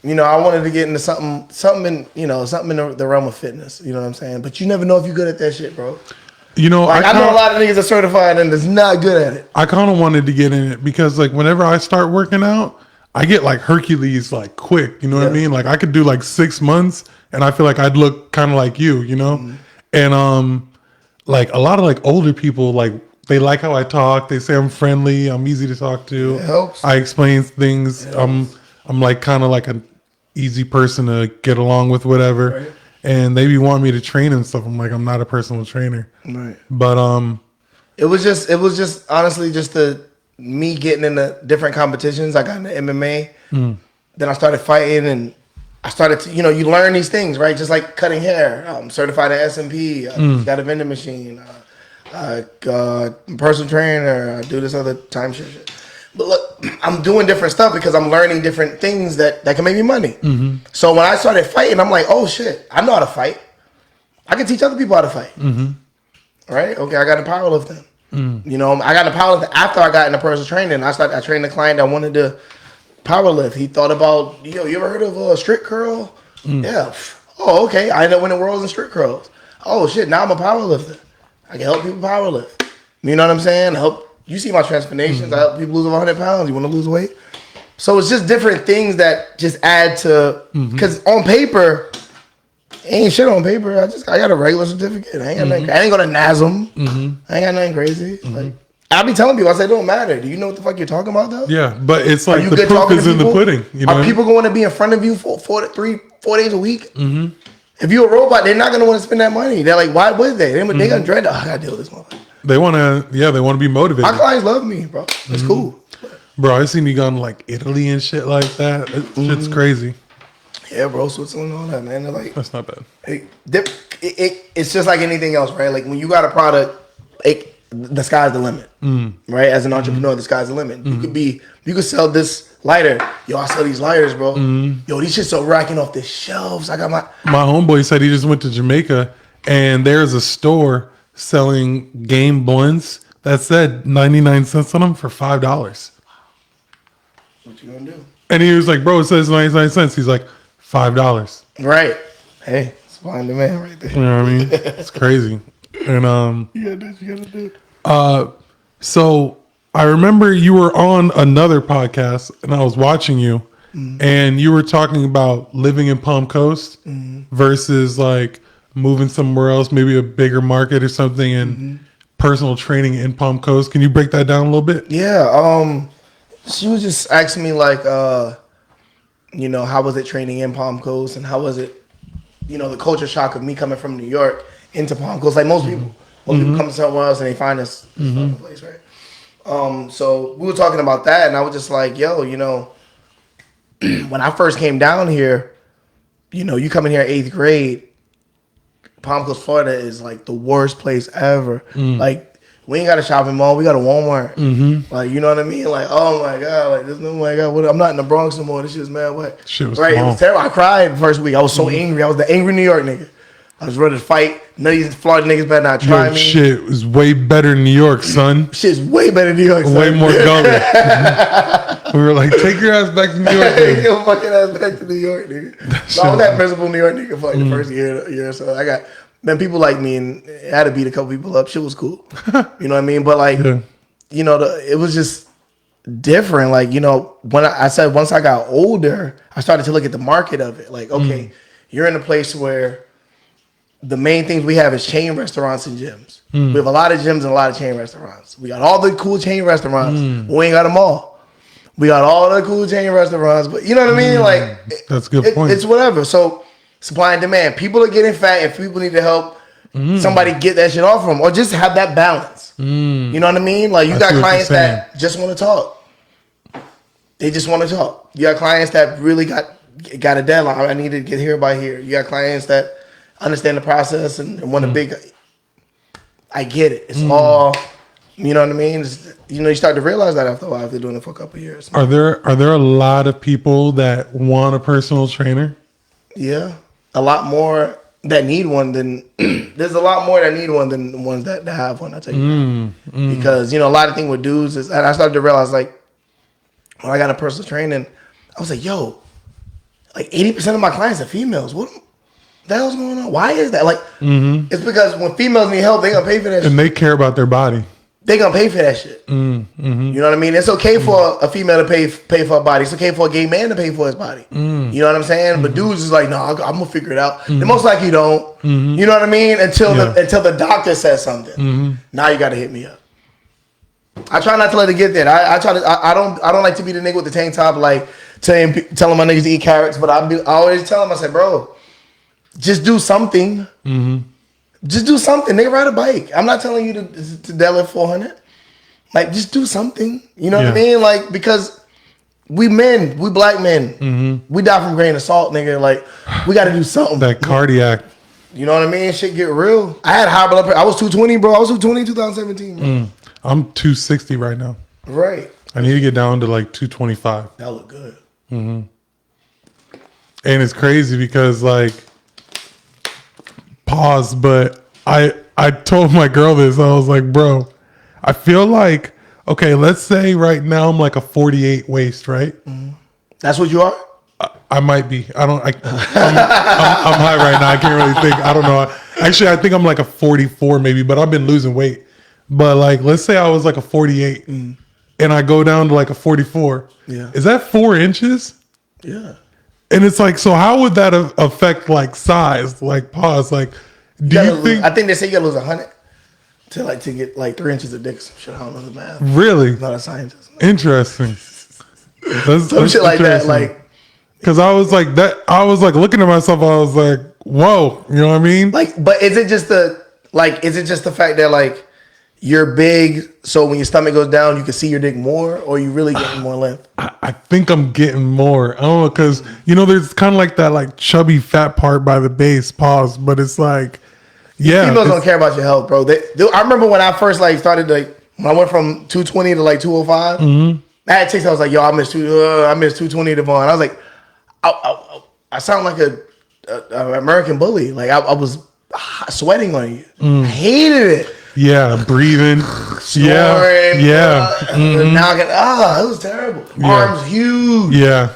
I wanted to get into something in the realm of fitness. You know what I'm saying? But you never know if you're good at that shit, bro. I know a lot of niggas are certified and is not good at it. I kind of wanted to get in it because like whenever I start working out, I get like Hercules like quick. You know what I mean? Like I could do like 6 months and I feel like I'd look kind of like you, And like a lot of like older people like they like how I talk. They say I'm friendly. I'm easy to talk to. It helps. I explain things. I'm like kind of like an easy person to get along with, whatever. Right. And they be want me to train and stuff. I'm like, I'm not a personal trainer. Right. But it was just honestly just me getting into different competitions. I got into MMA. Then I started fighting and I started to, you learn these things, right? Just like cutting hair. I'm certified at S&P. Got a vending machine. Personal trainer. I do this other time shit. But look, I'm doing different stuff because I'm learning different things that can make me money. So when I started fighting, I'm like, oh shit, I know how to fight. I can teach other people how to fight. Right? Okay, I got into powerlifting. I got into powerlifting after I got into personal training. I trained a client that wanted to powerlift. He thought about, you ever heard of a strict curl? Yeah. Oh, okay. I ended up winning worlds in strict curls. Oh shit, now I'm a powerlifter. I can help people powerlift. You know what I'm saying? You see my transformations. I help people lose 100 pounds. You want to lose weight? So it's just different things that just add to, because on paper, ain't shit on paper. I got a regular certificate. I ain't going to NASM. I ain't got nothing crazy. Like, I be telling people, I say, it don't matter. Do you know what the fuck you're talking about though? Yeah, but it's like the proof is in the pudding. Are people going to be in front of you for 4 days a week? If you're a robot, they're not going to want to spend that money. They're like, why would they? They're going to dread, I got to deal with this motherfucker. They want to be motivated. My clients love me, bro. It's cool. Bro, I seen you gone to like Italy and shit like that. Shit's crazy. Yeah, bro, Switzerland and all that, man. They're like, that's not bad. It's just like anything else, right? Like when you got a product, the sky's the limit, right? As an entrepreneur, the sky's the limit. You could sell this lighter. Yo, I sell these lighters, bro. Yo, these shits are racking off the shelves. I got my homeboy said he just went to Jamaica and there's a store selling game blunts that said 99 cents on them for $5. What you gonna do? And he was like, bro, it says 99 cents. He's like, $5. Right. Hey, supply and demand right there. You know what I mean? It's crazy. And you gotta do. So I remember you were on another podcast and I was watching you and you were talking about living in Palm Coast versus like moving somewhere else, maybe a bigger market or something, and personal training in Palm Coast. Can you break that down a little bit? Yeah. She was just asking me like, how was it training in Palm Coast and how was it, the culture shock of me coming from New York into Palm Coast, like most people. Most people come somewhere else and they find this fucking place, right? So we were talking about that and I was just like, yo, when I first came down here, you come in here 8th grade, Palm Coast, Florida is like the worst place ever. Like we ain't got a shopping mall, we got a Walmart. Like you know what I mean? Like oh my god, like there's no my god. I'm not in the Bronx no more. This shit is mad wet. Shit was right. small. It was terrible. I cried the first week. I was so angry. I was the angry New York nigga. I was ready to fight. None of these Florida niggas better not try me. Shit was way better in New York, son. Shit's way better in New York, son. Way more gully. We were like, take your ass back to New York. Take your fucking ass back to New York, nigga. So I was that miserable New York nigga for like the first year or so. I got people like me and I had to beat a couple people up. Shit was cool. You know what I mean? But like, it was just different. Like, when I said once I got older, I started to look at the market of it. Like, okay, you're in a place where the main things we have is chain restaurants and gyms. We have a lot of gyms and a lot of chain restaurants. We got all the cool chain restaurants. We ain't got them all. We got all the cool chain restaurants, but you know what I mean? Like, that's a good point. It's whatever. So supply and demand. People are getting fat, and people need to help somebody get that shit off them, or just have that balance. You know what I mean? Like, you got clients that just want to talk. They just want to talk. You got clients that really got a deadline. I need to get here by here. You got clients that understand the process and want a big. I get it. It's all, you know what I mean? You start to realize that after a while, if they're doing it for a couple of years. Are there a lot of people that want a personal trainer? Yeah, a lot more that need one than there's a lot more that need one than the ones that have one. I tell you that. Because a lot of things with dudes is, and I started to realize, like, when I got a personal training, I was like, yo, like 80% of my clients are females. What the hell's going on? Why is that? Like, it's because when females need help, they gonna pay for that shit. And they care about their body. They gonna pay for that shit. You know what I mean? It's okay for a female to pay for a body. It's okay for a gay man to pay for his body. You know what I'm saying? But dudes is like, no, I'm gonna figure it out. They most likely don't. You know what I mean? Until the doctor says something. Now you gotta hit me up. I try not to let it get there. I don't like to be the nigga with the tank top, like telling my niggas to eat carrots. But I always tell them, I say, bro, just do something. Just do something. Nigga, ride a bike. I'm not telling you to deadlift 400. Like, just do something. You know what I mean? Like, because we black men, we die from grain of salt, nigga. Like, we got to do something. That cardiac. You know what I mean? Shit get real. I had high blood pressure. I was 220, bro. I was 220 in 2017, bro. I'm 260 right now. Right. I need to get down to like 225. That look good. And it's crazy because, like, pause, but I told my girl this. I was like, bro, I feel like, okay, let's say right now I'm like a 48 waist, right? That's what you are? I might be. I'm high right now. I can't really think. I don't know. Actually, I think I'm like a 44 maybe, but I've been losing weight. But like, let's say I was like a 48 and I go down to like a 44. Yeah. Is that 4 inches? Yeah. And it's like, so how would that affect like size? Like, pause. Like, do you think? I think they say you gotta lose 100 to get like 3 inches of dick. Some shit. I don't know the math. Really? I'm not a scientist. Interesting. Some shit like that. Like, because I was like looking at myself. I was like, whoa. You know what I mean? Like, but is it just the fact that like you're big, so when your stomach goes down, you can see your dick more, or you really getting more length? I think I'm getting more. I don't know, because there's kind of like that like chubby fat part by the base. Pause, but it's like, yeah, females don't care about your health, bro. I remember when I first like started when I went from 220 to like 205. I had chicks. I was like, yo, I miss 220 Davaughn. I was like, I sound like a American bully. Like I was sweating on you. I hated it. Yeah, breathing. Snoring, Now it was terrible. Yeah. Arms huge. Yeah.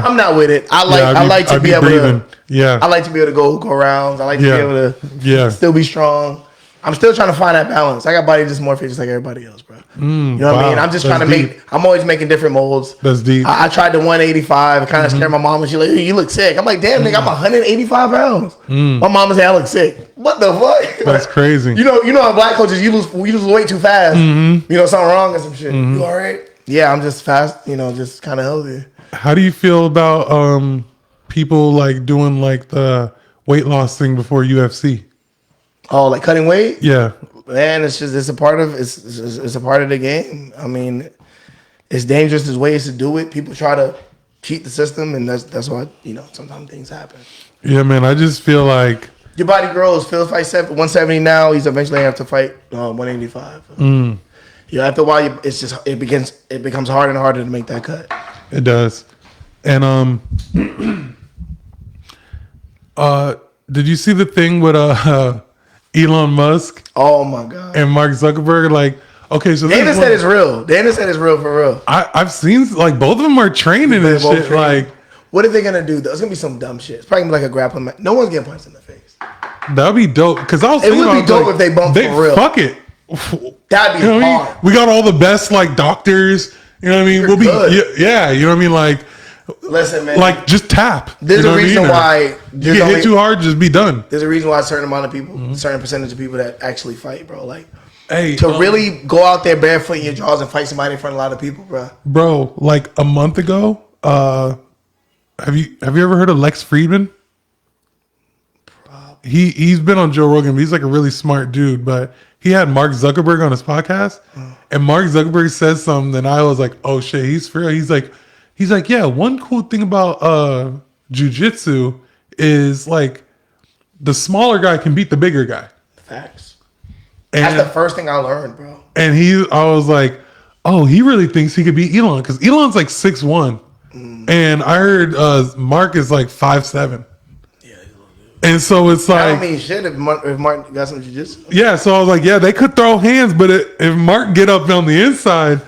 I'm not with it. I like to be able breathing. I like to be able to go rounds. I like to be able to still be strong. I'm still trying to find that balance. I got body dysmorphia just like everybody else, bro. You know what I mean? I'm just trying to I'm always making different molds. That's deep. I tried the 185. It kind of scared my mom, and she like, you look sick. I'm like, damn, nigga, I'm 185 pounds. My mama said I look sick. What the fuck? That's crazy. You know, how black coaches, you lose weight too fast. Something wrong or some shit. You all right? Yeah, I'm just fast, just kind of healthy. How do you feel about people like doing like the weight loss thing before UFC? Oh, like cutting weight? Yeah. Man, it's a part of it's a part of the game. I mean, it's dangerous. There's ways to do it. People try to cheat the system, and that's why sometimes things happen. Yeah, man. I just feel like your body grows. Phil fights 170 now. He's eventually going to have to fight 185. After a while, it becomes harder and harder to make that cut. It does. And did you see the thing with Elon Musk? Oh my God. And Mark Zuckerberg? Like, okay, so Dana said it's real. Dana said it's real for real. I've seen like both of them are training and shit. Training. Like, what are they gonna do? There's gonna be some dumb shit. It's probably gonna be like a grappling match. No one's getting punched in the face. That'd be dope. Because I was thinking it would be dope if they bumped for real. Fuck it. That'd be hard. We got all the best like doctors. You know what I mean? We'll be you know what I mean? Like Listen, man. Like, just tap. There's a reason why you get hit too hard, just be done. There's a reason why a certain amount of people, certain percentage of people that actually fight, bro. Like, hey, to really go out there barefoot in your jaws and fight somebody in front of a lot of people, bro. Bro, like a month ago, have you ever heard of Lex Friedman? He's been on Joe Rogan, but he's like a really smart dude. But he had Mark Zuckerberg on his podcast, and Mark Zuckerberg says something, and I was like, "Oh shit, he's for real." He's like, "Yeah, one cool thing about jujitsu is like the smaller guy can beat the bigger guy." Facts. And, that's the first thing I learned, bro. And I was like, "Oh, he really thinks he could beat Elon because Elon's like 6'1", and I heard Mark is like 5'7". And so it's like, I don't mean shit if Martin got some jiu-jitsu. Yeah, so I was like, yeah, they could throw hands, but if Mark get up on the inside,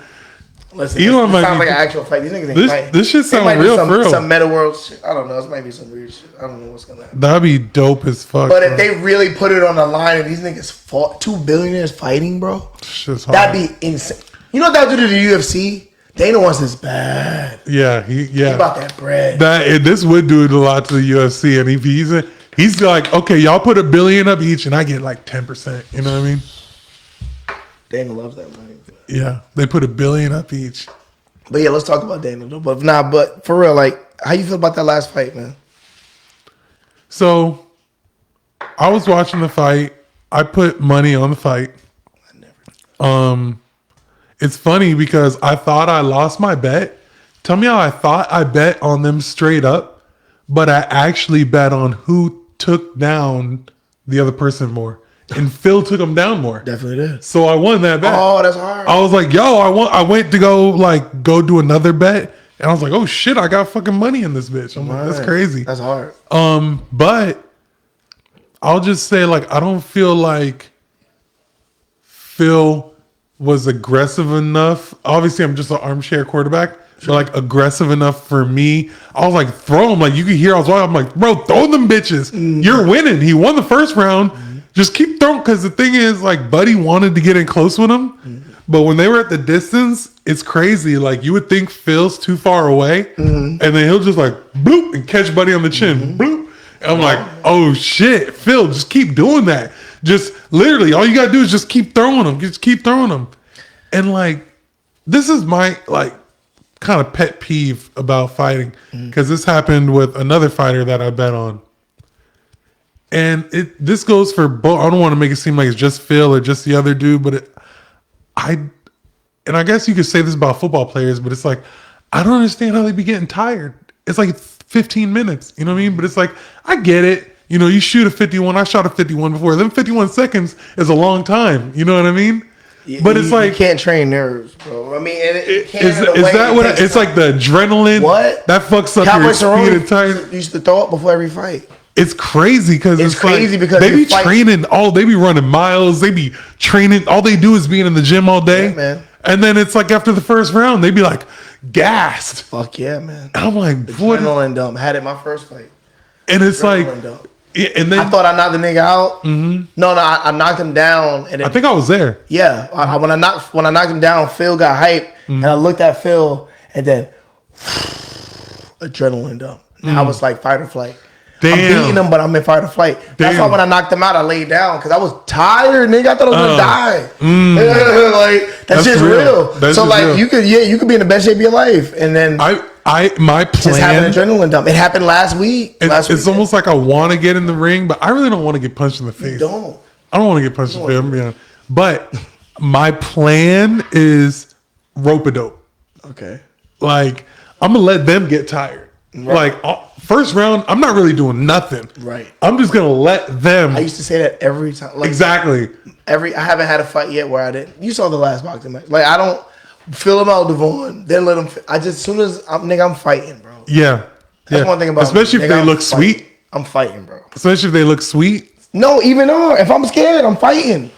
listen, Elon might sounds be, like an actual fight. These niggas ain't fighting. This shit sounds real for real. Some meta world shit. I don't know. This might be some weird shit. I don't know what's gonna happen. That'd be dope as fuck. But if they really put it on the line and these niggas fought 2 billionaires fighting, bro, that'd be insane. You know what that would do to the UFC? They know what's this bad. Yeah, he about that bread. This would do a lot to the UFC, and if he's like, okay, y'all put $1 billion up each, and I get like 10%. You know what I mean? Dana loves that money. Yeah, they put $1 billion up each. But yeah, let's talk about Dana though. But for real, like, how you feel about that last fight, man? So, I was watching the fight. I put money on the fight. It's funny because I thought I lost my bet. Tell me how I thought I bet on them straight up, but I actually bet on who took down the other person more. And Phil took him down more. Definitely did. So I won that bet. Oh, that's hard. I was like, yo, I went to go do another bet. And I was like, oh shit, I got fucking money in this bitch. I'm like, that's crazy. That's hard. But I'll just say, like, I don't feel like Phil was aggressive enough. Obviously, I'm just an armchair quarterback. But like aggressive enough for me. I was like, throw him. Like you could hear I was watching. I'm like, bro, throw them bitches. You're winning. He won the first round. Just keep throwing. Because the thing is, like, Buddy wanted to get in close with him. But when they were at the distance, it's crazy. Like you would think Phil's too far away. And then he'll just like bloop and catch Buddy on the chin. Bloop. And I'm like, oh shit, Phil, just keep doing that. Just literally all you gotta do is just keep throwing them. Just keep throwing them. And like, this is my like kind of pet peeve about fighting, because this happened with another fighter that I bet on, and this goes for both. I don't want to make it seem like it's just Phil or just the other dude, but I guess you could say this about football players, but it's like I don't understand how they be getting tired. It's like 15 minutes, you know what I mean? But it's like I get it. You know, you shoot a 51. I shot a 51 before. Then 51 seconds is a long time. You know what I mean? But it's like you can't train nerves, bro. I mean, is that what it's like? The adrenaline that fucks up your speed and time. Used to throw up before every fight. It's crazy because it's crazy because they be training they be running miles. They be training. All they do is being in the gym all day, man. And then it's like after the first round, they be like gassed. Fuck yeah, man! And I'm like, adrenaline dump. Had it my first fight, and it's adrenaline like. Dump. And then I thought I knocked the nigga out. No, I knocked him down. And then, I think I was there. Yeah, when I knocked him down, Phil got hyped, and I looked at Phil, and then adrenaline dump. Now I was like fight or flight. Damn. I'm beating him, but I'm in fight or flight. That's why when I knocked him out, I laid down because I was tired, nigga. I thought I was gonna die. Like that's just real. That's so like real. you could be in the best shape of your life, and then my plan just have an adrenaline dump. It happened last week. It's almost like I want to get in the ring, but I really don't want to get punched in the face. You don't. I don't want to get punched in the face. I'm being honest. But my plan is rope-a-dope. Okay. Like I'm gonna let them get tired. Right. Like first round, I'm not really doing nothing. Right. I'm just gonna let them. I used to say that every time. Like, exactly. I haven't had a fight yet where I didn't. You saw the last boxing match. Like I don't fill them out, Davaughn. Then let them. I just as soon as I'm fighting, bro. Yeah. That's one thing about especially me. If they look sweet. I'm fighting, bro. Especially if they look sweet. No, even though if I'm scared, I'm fighting.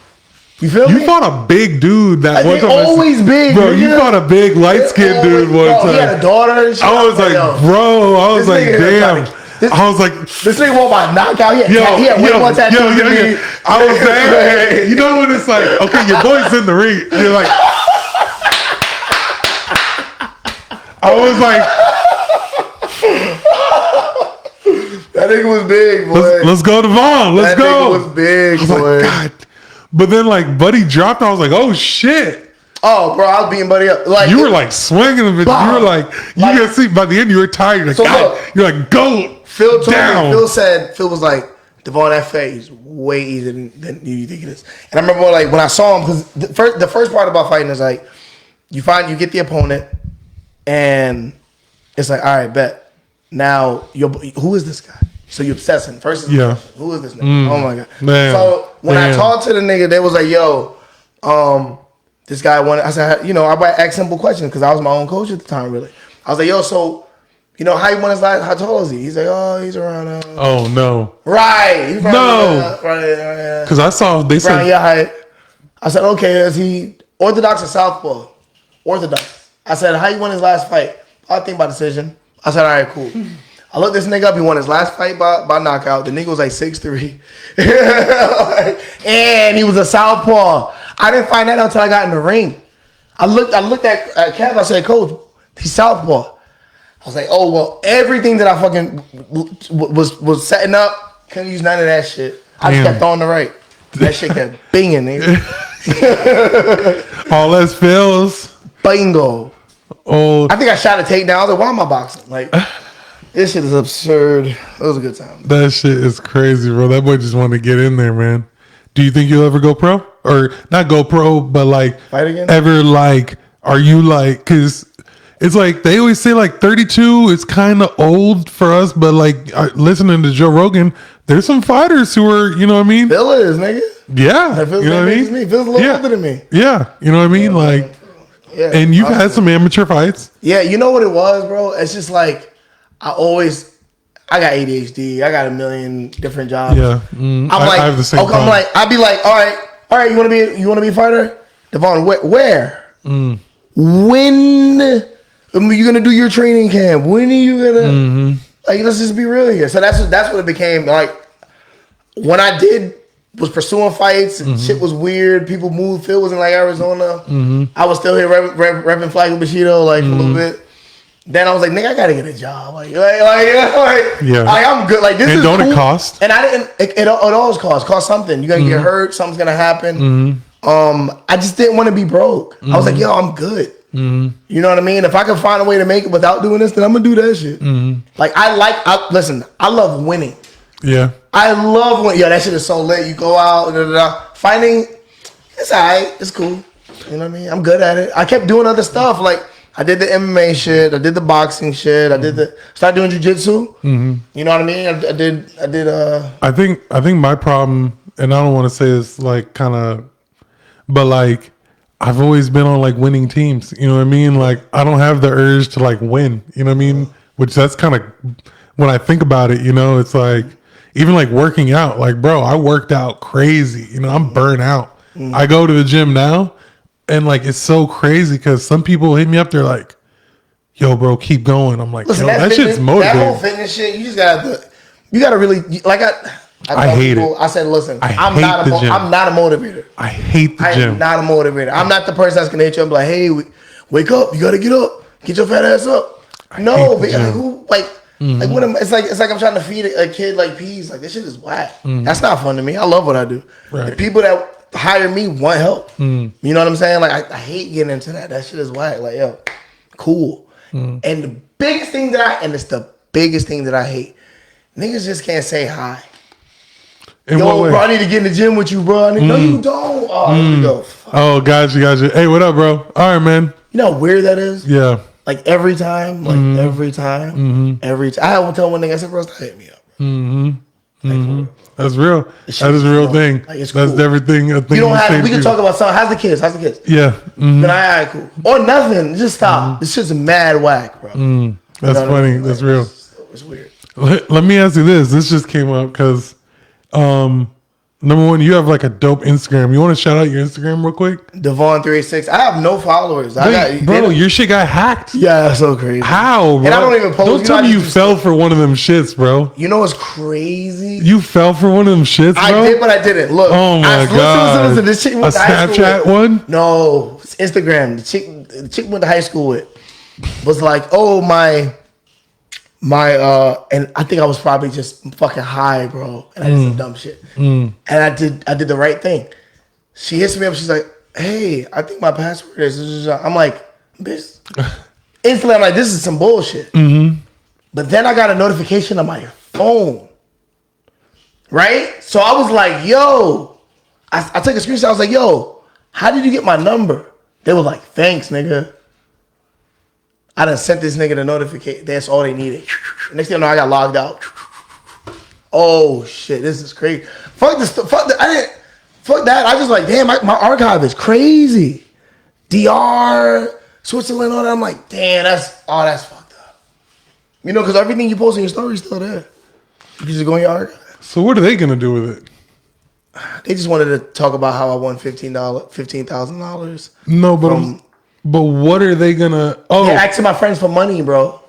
You feel me? You fought a big dude that one time. Always big, bro. You fought a big light skinned dude one time. He had a daughter and shit. I was like, bro. I was like, damn. I was like, this nigga want my knockout. He had way more tattoos than me. I was there. You know when it's like, okay, your boy's in the ring. You're like, I nigga was big, boy. Let's go, Davaughn. Let's that go. Nigga was big, I was boy. like, God. But then like Buddy dropped. I was like, oh shit. Oh, bro, I was beating Buddy up. Like You were like swinging him, but you were like, you can see by the end you were tired. You're like, So God. look, You're like, go Phil told down. me. Phil was like, Davaughn, that fight is way easier than you think it is. And I remember like when I saw him, because the first part about fighting is like you get the opponent, and it's like, all right, bet. Now who is this guy? So you obsessing. First, Yeah. who is this nigga? Oh my god. Man. So when I talked to the nigga, they was like, yo, this guy wanted. I said, you know, I asked simple questions because I was my own coach at the time. Really, I was like, yo, so. You know, how he won his last, how tall is he? He's like, oh, he's around. Oh, no. Right. He's No. Right. Because I saw, they Around said, your height. I said, okay, is he Orthodox or Southpaw? Orthodox. I said, how you won his last fight? I think by decision. I said, all right, cool. I looked this nigga up. He won his last fight by knockout. The nigga was like 6'3". And he was a Southpaw. I didn't find that out until I got in the ring. I looked at Kev. I said, coach, he's Southpaw. I was like, oh, well, everything that I fucking was setting up, couldn't use none of that shit. I just kept throwing the right. That shit kept binging, nigga. all else fails. Bingo. Oh, I think I shot a takedown. I was like, why am I boxing? Like, this shit is absurd. It was a good time. that shit is crazy, bro. That boy just wanted to get in there, man. Do you think you'll ever go pro? Or not go pro, but like, Fight again? ever like, are you like, because it's like they always say like 32 is kind of old for us, but like listening to Joe Rogan, there's some fighters who are, you know what I mean? Phil is, nigga. Yeah. That feels You know what I mean? me. Phil's a little older than me. Yeah. You know what I mean? Like, Yeah. and you've had some amateur fights. Yeah, you know what it was, bro? It's just like, I got ADHD. I got a million different jobs. Yeah. I have the same okay, problem. I'd be like, all right, you want to be a fighter? Davaughn, where? When are you gonna do your training camp? When are you gonna like? Let's just be real here. So that's what it became. Like when I was pursuing fights and shit was weird. People moved. Phil was in like Arizona. I was still here repping Flagler Bushido like for a little bit. Then I was like, nigga, I gotta get a job. Like I'm good. Like this And is don't cool. it cost? And I didn't. It always costs something. You're gonna get hurt. Something's gonna happen. I just didn't want to be broke. I was like, yo, I'm good. You know what I mean? If I can find a way to make it without doing this, then I'm gonna do that shit. Like listen, I love winning. Yeah. I love when that shit is so lit. You go out, fighting, it's alright, it's cool. You know what I mean? I'm good at it. I kept doing other stuff. Like I did the MMA shit, I did the boxing shit, I did started doing jujitsu. You know what I mean? I did I think my problem, and I don't want to say this like kind of, but like I've always been on like winning teams. You know what I mean? Like I don't have the urge to like win. You know what I mean? Which that's kind of when I think about it. You know, it's like even like working out. Like bro, I worked out crazy. You know, I'm burnt out. I go to the gym now, and like it's so crazy because some people hit me up. They're like, "Yo, bro, keep going." I'm like, listen, yo, that shit's motivating. That whole fitness shit, you gotta really like I hate people, it. I said, listen, I'm not a motivator. I hate the gym. I'm not a motivator. I'm not the person that's gonna hit you and be like, hey, wake up, you gotta get up, get your fat ass up. No, but like, who like what am, it's like I'm trying to feed a kid like peas. Like this shit is whack. That's not fun to me. I love what I do. Right. The people that hire me want help. You know what I'm saying? Like I hate getting into that. That shit is whack. Like yo, cool. And the biggest thing it's the biggest thing that I hate. Niggas just can't say hi. In Yo, what way? bro, I need to get in the gym with you, bro. No, you don't. Oh, here we go. Oh, gotcha. Hey, what up, bro? All right, man. You know how weird that is? Yeah. Like every time. Every time. I had to tell one nigga, I said, bro, stop hitting me up. That's real. That is a real thing. Like, it's that's cool. everything. A thing You don't have. We can to talk about something. How's the kids? Yeah. Then all right, cool. Or nothing. Just stop. This shit's mad whack, bro. That's You know funny. what I mean? That's real. It's weird. Let me ask you this. This just came up because, number one, you have like a dope Instagram. You want to shout out your Instagram real quick? Davaughn386. I have no followers. Bro, your shit got hacked. Yeah, that's so crazy. How, bro? And I don't even post. Don't tell me you fell for one of them shits, bro. You know what's crazy? You fell for one of them shits, bro? I did, but I didn't. Look. Oh my God. Listen, this chick A went to high school Snapchat with. one? No, it's Instagram. The chick went to high school with was like, oh, my and I think I was probably just fucking high, bro. And I did some dumb shit. And I did the right thing. She hits me up. She's like, "Hey, I think my password is." I'm like, "Bitch." Instantly, I'm like, "This is some bullshit." But then I got a notification on my phone. Right? So I was like, "Yo," I took a screenshot. I was like, "Yo, how did you get my number?" They were like, "Thanks, nigga. I done sent this nigga the notification. That's all they needed." Next thing you know, I got logged out. Oh shit, this is crazy. Fuck this. Fuck that. Fuck that. I just like, damn, my archive is crazy. DR, Switzerland, all that. I'm like, damn, that's fucked up. You know, because everything you post in your story is still there. You just go in your archive. So what are they gonna do with it? They just wanted to talk about how I won $15,000. No, but what are they gonna? Oh, they're asking my friends for money, bro.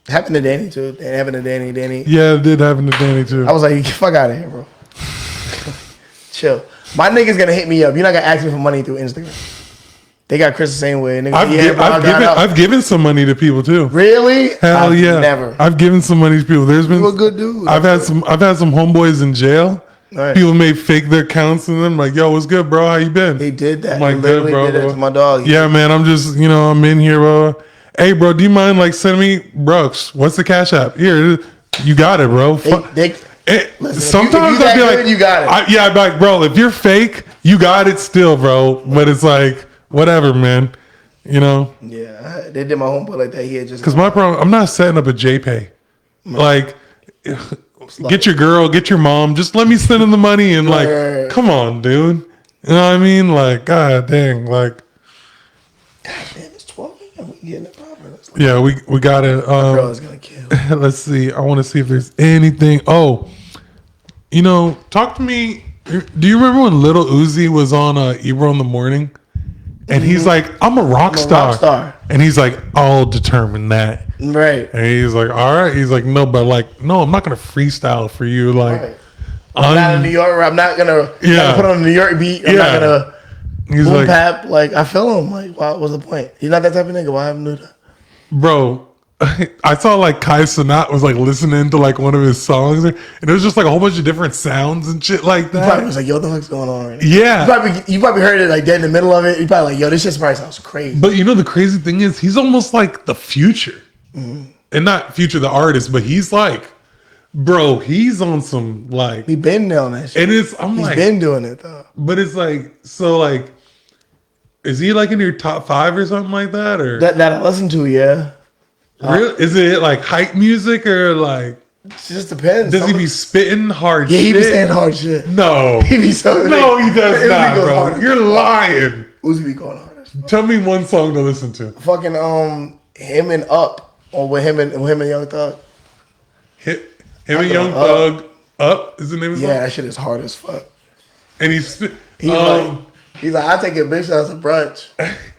Happened to Danny too. It happened to Danny. Yeah, it did happen to Danny too. I was like, fuck out of here, bro. Chill. My nigga's gonna hit me up. You're not gonna ask me for money through Instagram. They got Chris the same way. I've given some money to people too. Really? Hell yeah. Never. I've given some money to people. There's been You're a good dude. I've had some homeboys in jail. Right. People may fake their accounts and them like, "Yo, what's good, bro? How you been?" He did that. I'm like, He literally "Good, bro, did that to my dog. Yeah, man. I'm just, I'm in here, bro. Hey, bro, do you mind like sending me Brooks? What's the Cash App? Here, you got it, bro." Sometimes I'll be like, "You got it." I'd be like, "Bro, if you're fake, you got it still, bro." But it's like, whatever, man. Yeah, they did my homeboy like that. He had just because my problem, I'm not setting up a JPay. Like, get your girl, get your mom. Just let me send them the money and like, come on, dude. You know what I mean? Like, god dang, like. God damn, it's 12 a.m. We getting it popping. Yeah, we got it. Girl is gonna kill. Let's see. I want to see if there's anything. Oh, talk to me. Do you remember when Little Uzi was on Ebro in the Morning? And he's like, I'm a rock star. And he's like, I'll determine that. Right. And he's like, all right. He's like, no, I'm not going to freestyle for you. Like, right. I'm not a New Yorker. I'm not going to put on a New York beat. I'm not going to boom pap. Like, I feel him. Like, what's the point? He's not that type of nigga. Why haven't I do that? Bro, I saw like Kai Cenat was like listening to like one of his songs, and it was just like a whole bunch of different sounds and shit like that. He probably was like, "Yo, what the fuck's going on right now?" Yeah, you probably heard it like dead in the middle of it. You probably like, "Yo, this shit probably sounds crazy." But the crazy thing is, he's almost like the Future, and not Future the artist, but he's like, bro, he's on some like he been doing that shit. And he's been doing it though. But it's like so like, is he like in your top 5 or something like that or that I listen to? Yeah. Really? Is it like hype music or like? It just depends. Does he be spitting hard shit? Yeah, he be saying hard shit. No. He be so. No, he does not, bro. You're lying. Uzi be going hard. Tell me one song to listen to. Fucking him and Up, or with him and Young Thug. Him and Young Thug. Up is the name of the song? Yeah, that shit is hard as fuck. And he's like, I take a bitch out to brunch.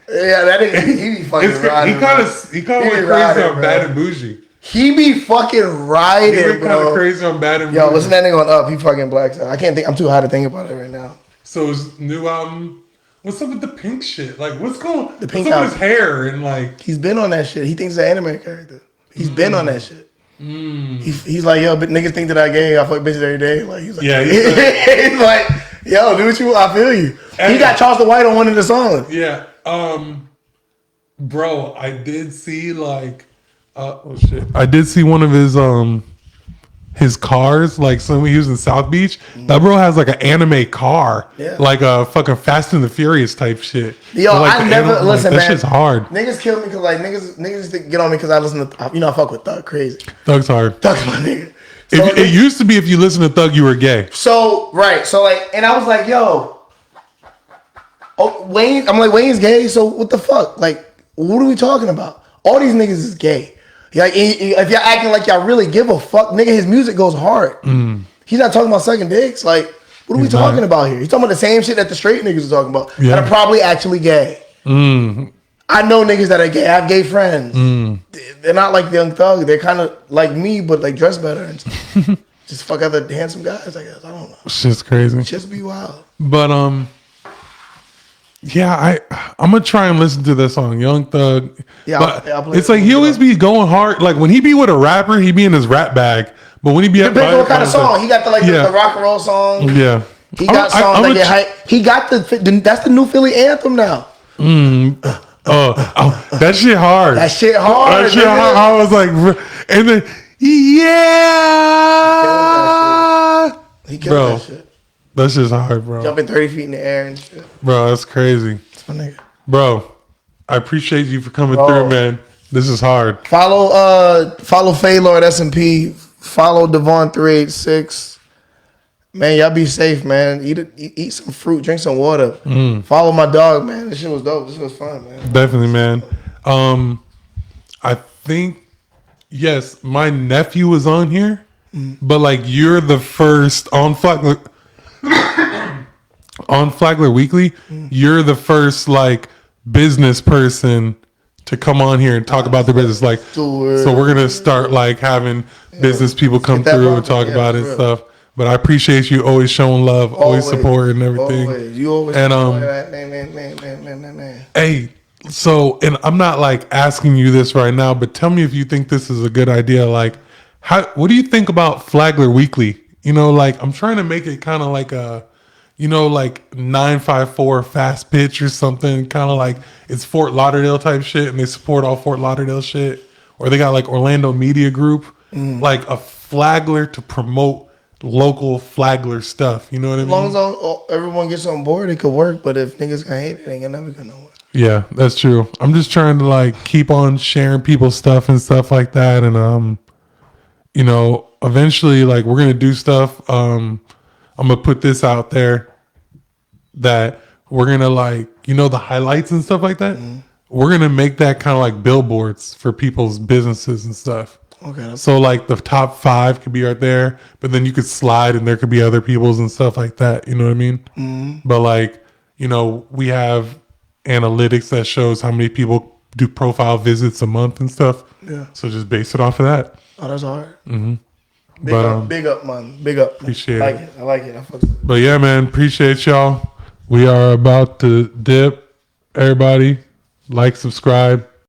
Yeah, that nigga, he be fucking riding. He kind of went crazy on Bad and Bougie. He be fucking riding, he bro. Kind of crazy on Bad and Bougie. Yo, listen to that nigga on Up. He fucking blacks out. I can't think. I'm too high to think about it right now. So his new album. What's up with the pink shit? Like, what's going? The pink what's up with his hair and like? He's been on that shit. He thinks it's an anime character. He's been on that shit. He's like, yo, but niggas think that I gay. I fuck bitches every day. Like, he's like, he's like, yo, do what you. I feel you. And he got Charleston White on one of the songs. Yeah. Bro, I did see like, oh shit, I did see one of his cars, like some he was in South Beach. That bro has like an anime car, like a fucking Fast and the Furious type shit. Yo, like I never listen, man. That shit's hard. Niggas kill me because like niggas get on me because I listen to I fuck with Thug crazy. Thug's hard. Thug's my nigga. So it used to be if you listen to Thug, you were gay. So like, and I was like, yo, Wayne. I'm like, Wayne's gay. So what the fuck? Like, what are we talking about? All these niggas is gay. Like, if y'all acting like y'all really give a fuck, nigga, his music goes hard. He's not talking about sucking dicks. Like, what are we talking about here? He's talking about the same shit that the straight niggas are talking about. That are probably actually gay. I know niggas that are gay. I have gay friends. They're not like Young Thug. They're kind of like me, but like dress better and stuff. Just fuck other handsome guys, I guess. I don't know. Shit's crazy. Just be wild. But Yeah, I'm gonna try and listen to this song, Young Thug. Yeah, but I'll play it's it. like he always be going hard. Like when he be with a rapper, he be in his rap bag. But when he be Depends on what kind of song. He got the the rock and roll song. Yeah, He got songs that get hype. He got that's the new Philly anthem now. That shit hard. That shit hard. That shit hard. I was like, and then He killed that shit. That's just hard, bro. Jumping 30 feet in the air and shit. Bro, that's crazy. That's my nigga. Bro, I appreciate you for coming through, man. This is hard. Follow Flagler at S&P. Follow Davaughn 386. Man, y'all be safe, man. Eat some fruit, drink some water. Follow my dog, man. This shit was dope. This was fun, man. Definitely, man. I think yes, my nephew was on here, but like you're the first on Flagler. On Flagler Weekly, you're the first like business person to come on here and talk about the business. Like, so we're gonna start like having business people come through and talk about it and stuff. But I appreciate you always showing love, always supporting everything. Always. You always and man. Hey, so and I'm not like asking you this right now, but tell me if you think this is a good idea. Like, what do you think about Flagler Weekly? You know, like I'm trying to make it kind of like a, you know, like 954 fast pitch or something, kind of like it's Fort Lauderdale type shit, and they support all Fort Lauderdale shit, or they got like Orlando Media Group, like a Flagler to promote local Flagler stuff. You know what I mean? As long as everyone gets on board, it could work. But if niggas can hate it, ain't never gonna work. Yeah, that's true. I'm just trying to like keep on sharing people's stuff and stuff like that, and you know, eventually, like we're gonna do stuff. I'm gonna put this out there that we're gonna like, you know, the highlights and stuff like that. We're gonna make that kind of like billboards for people's businesses and stuff. Okay. So like the top 5 could be right there, but then you could slide and there could be other people's and stuff like that. You know what I mean? But like, you know, we have analytics that shows how many people do profile visits a month and stuff. Yeah. So just base it off of that. Oh, that's hard. Big up, man. Big up. Appreciate it. I like it. But yeah, man, appreciate y'all. We are about to dip. Everybody, like, subscribe.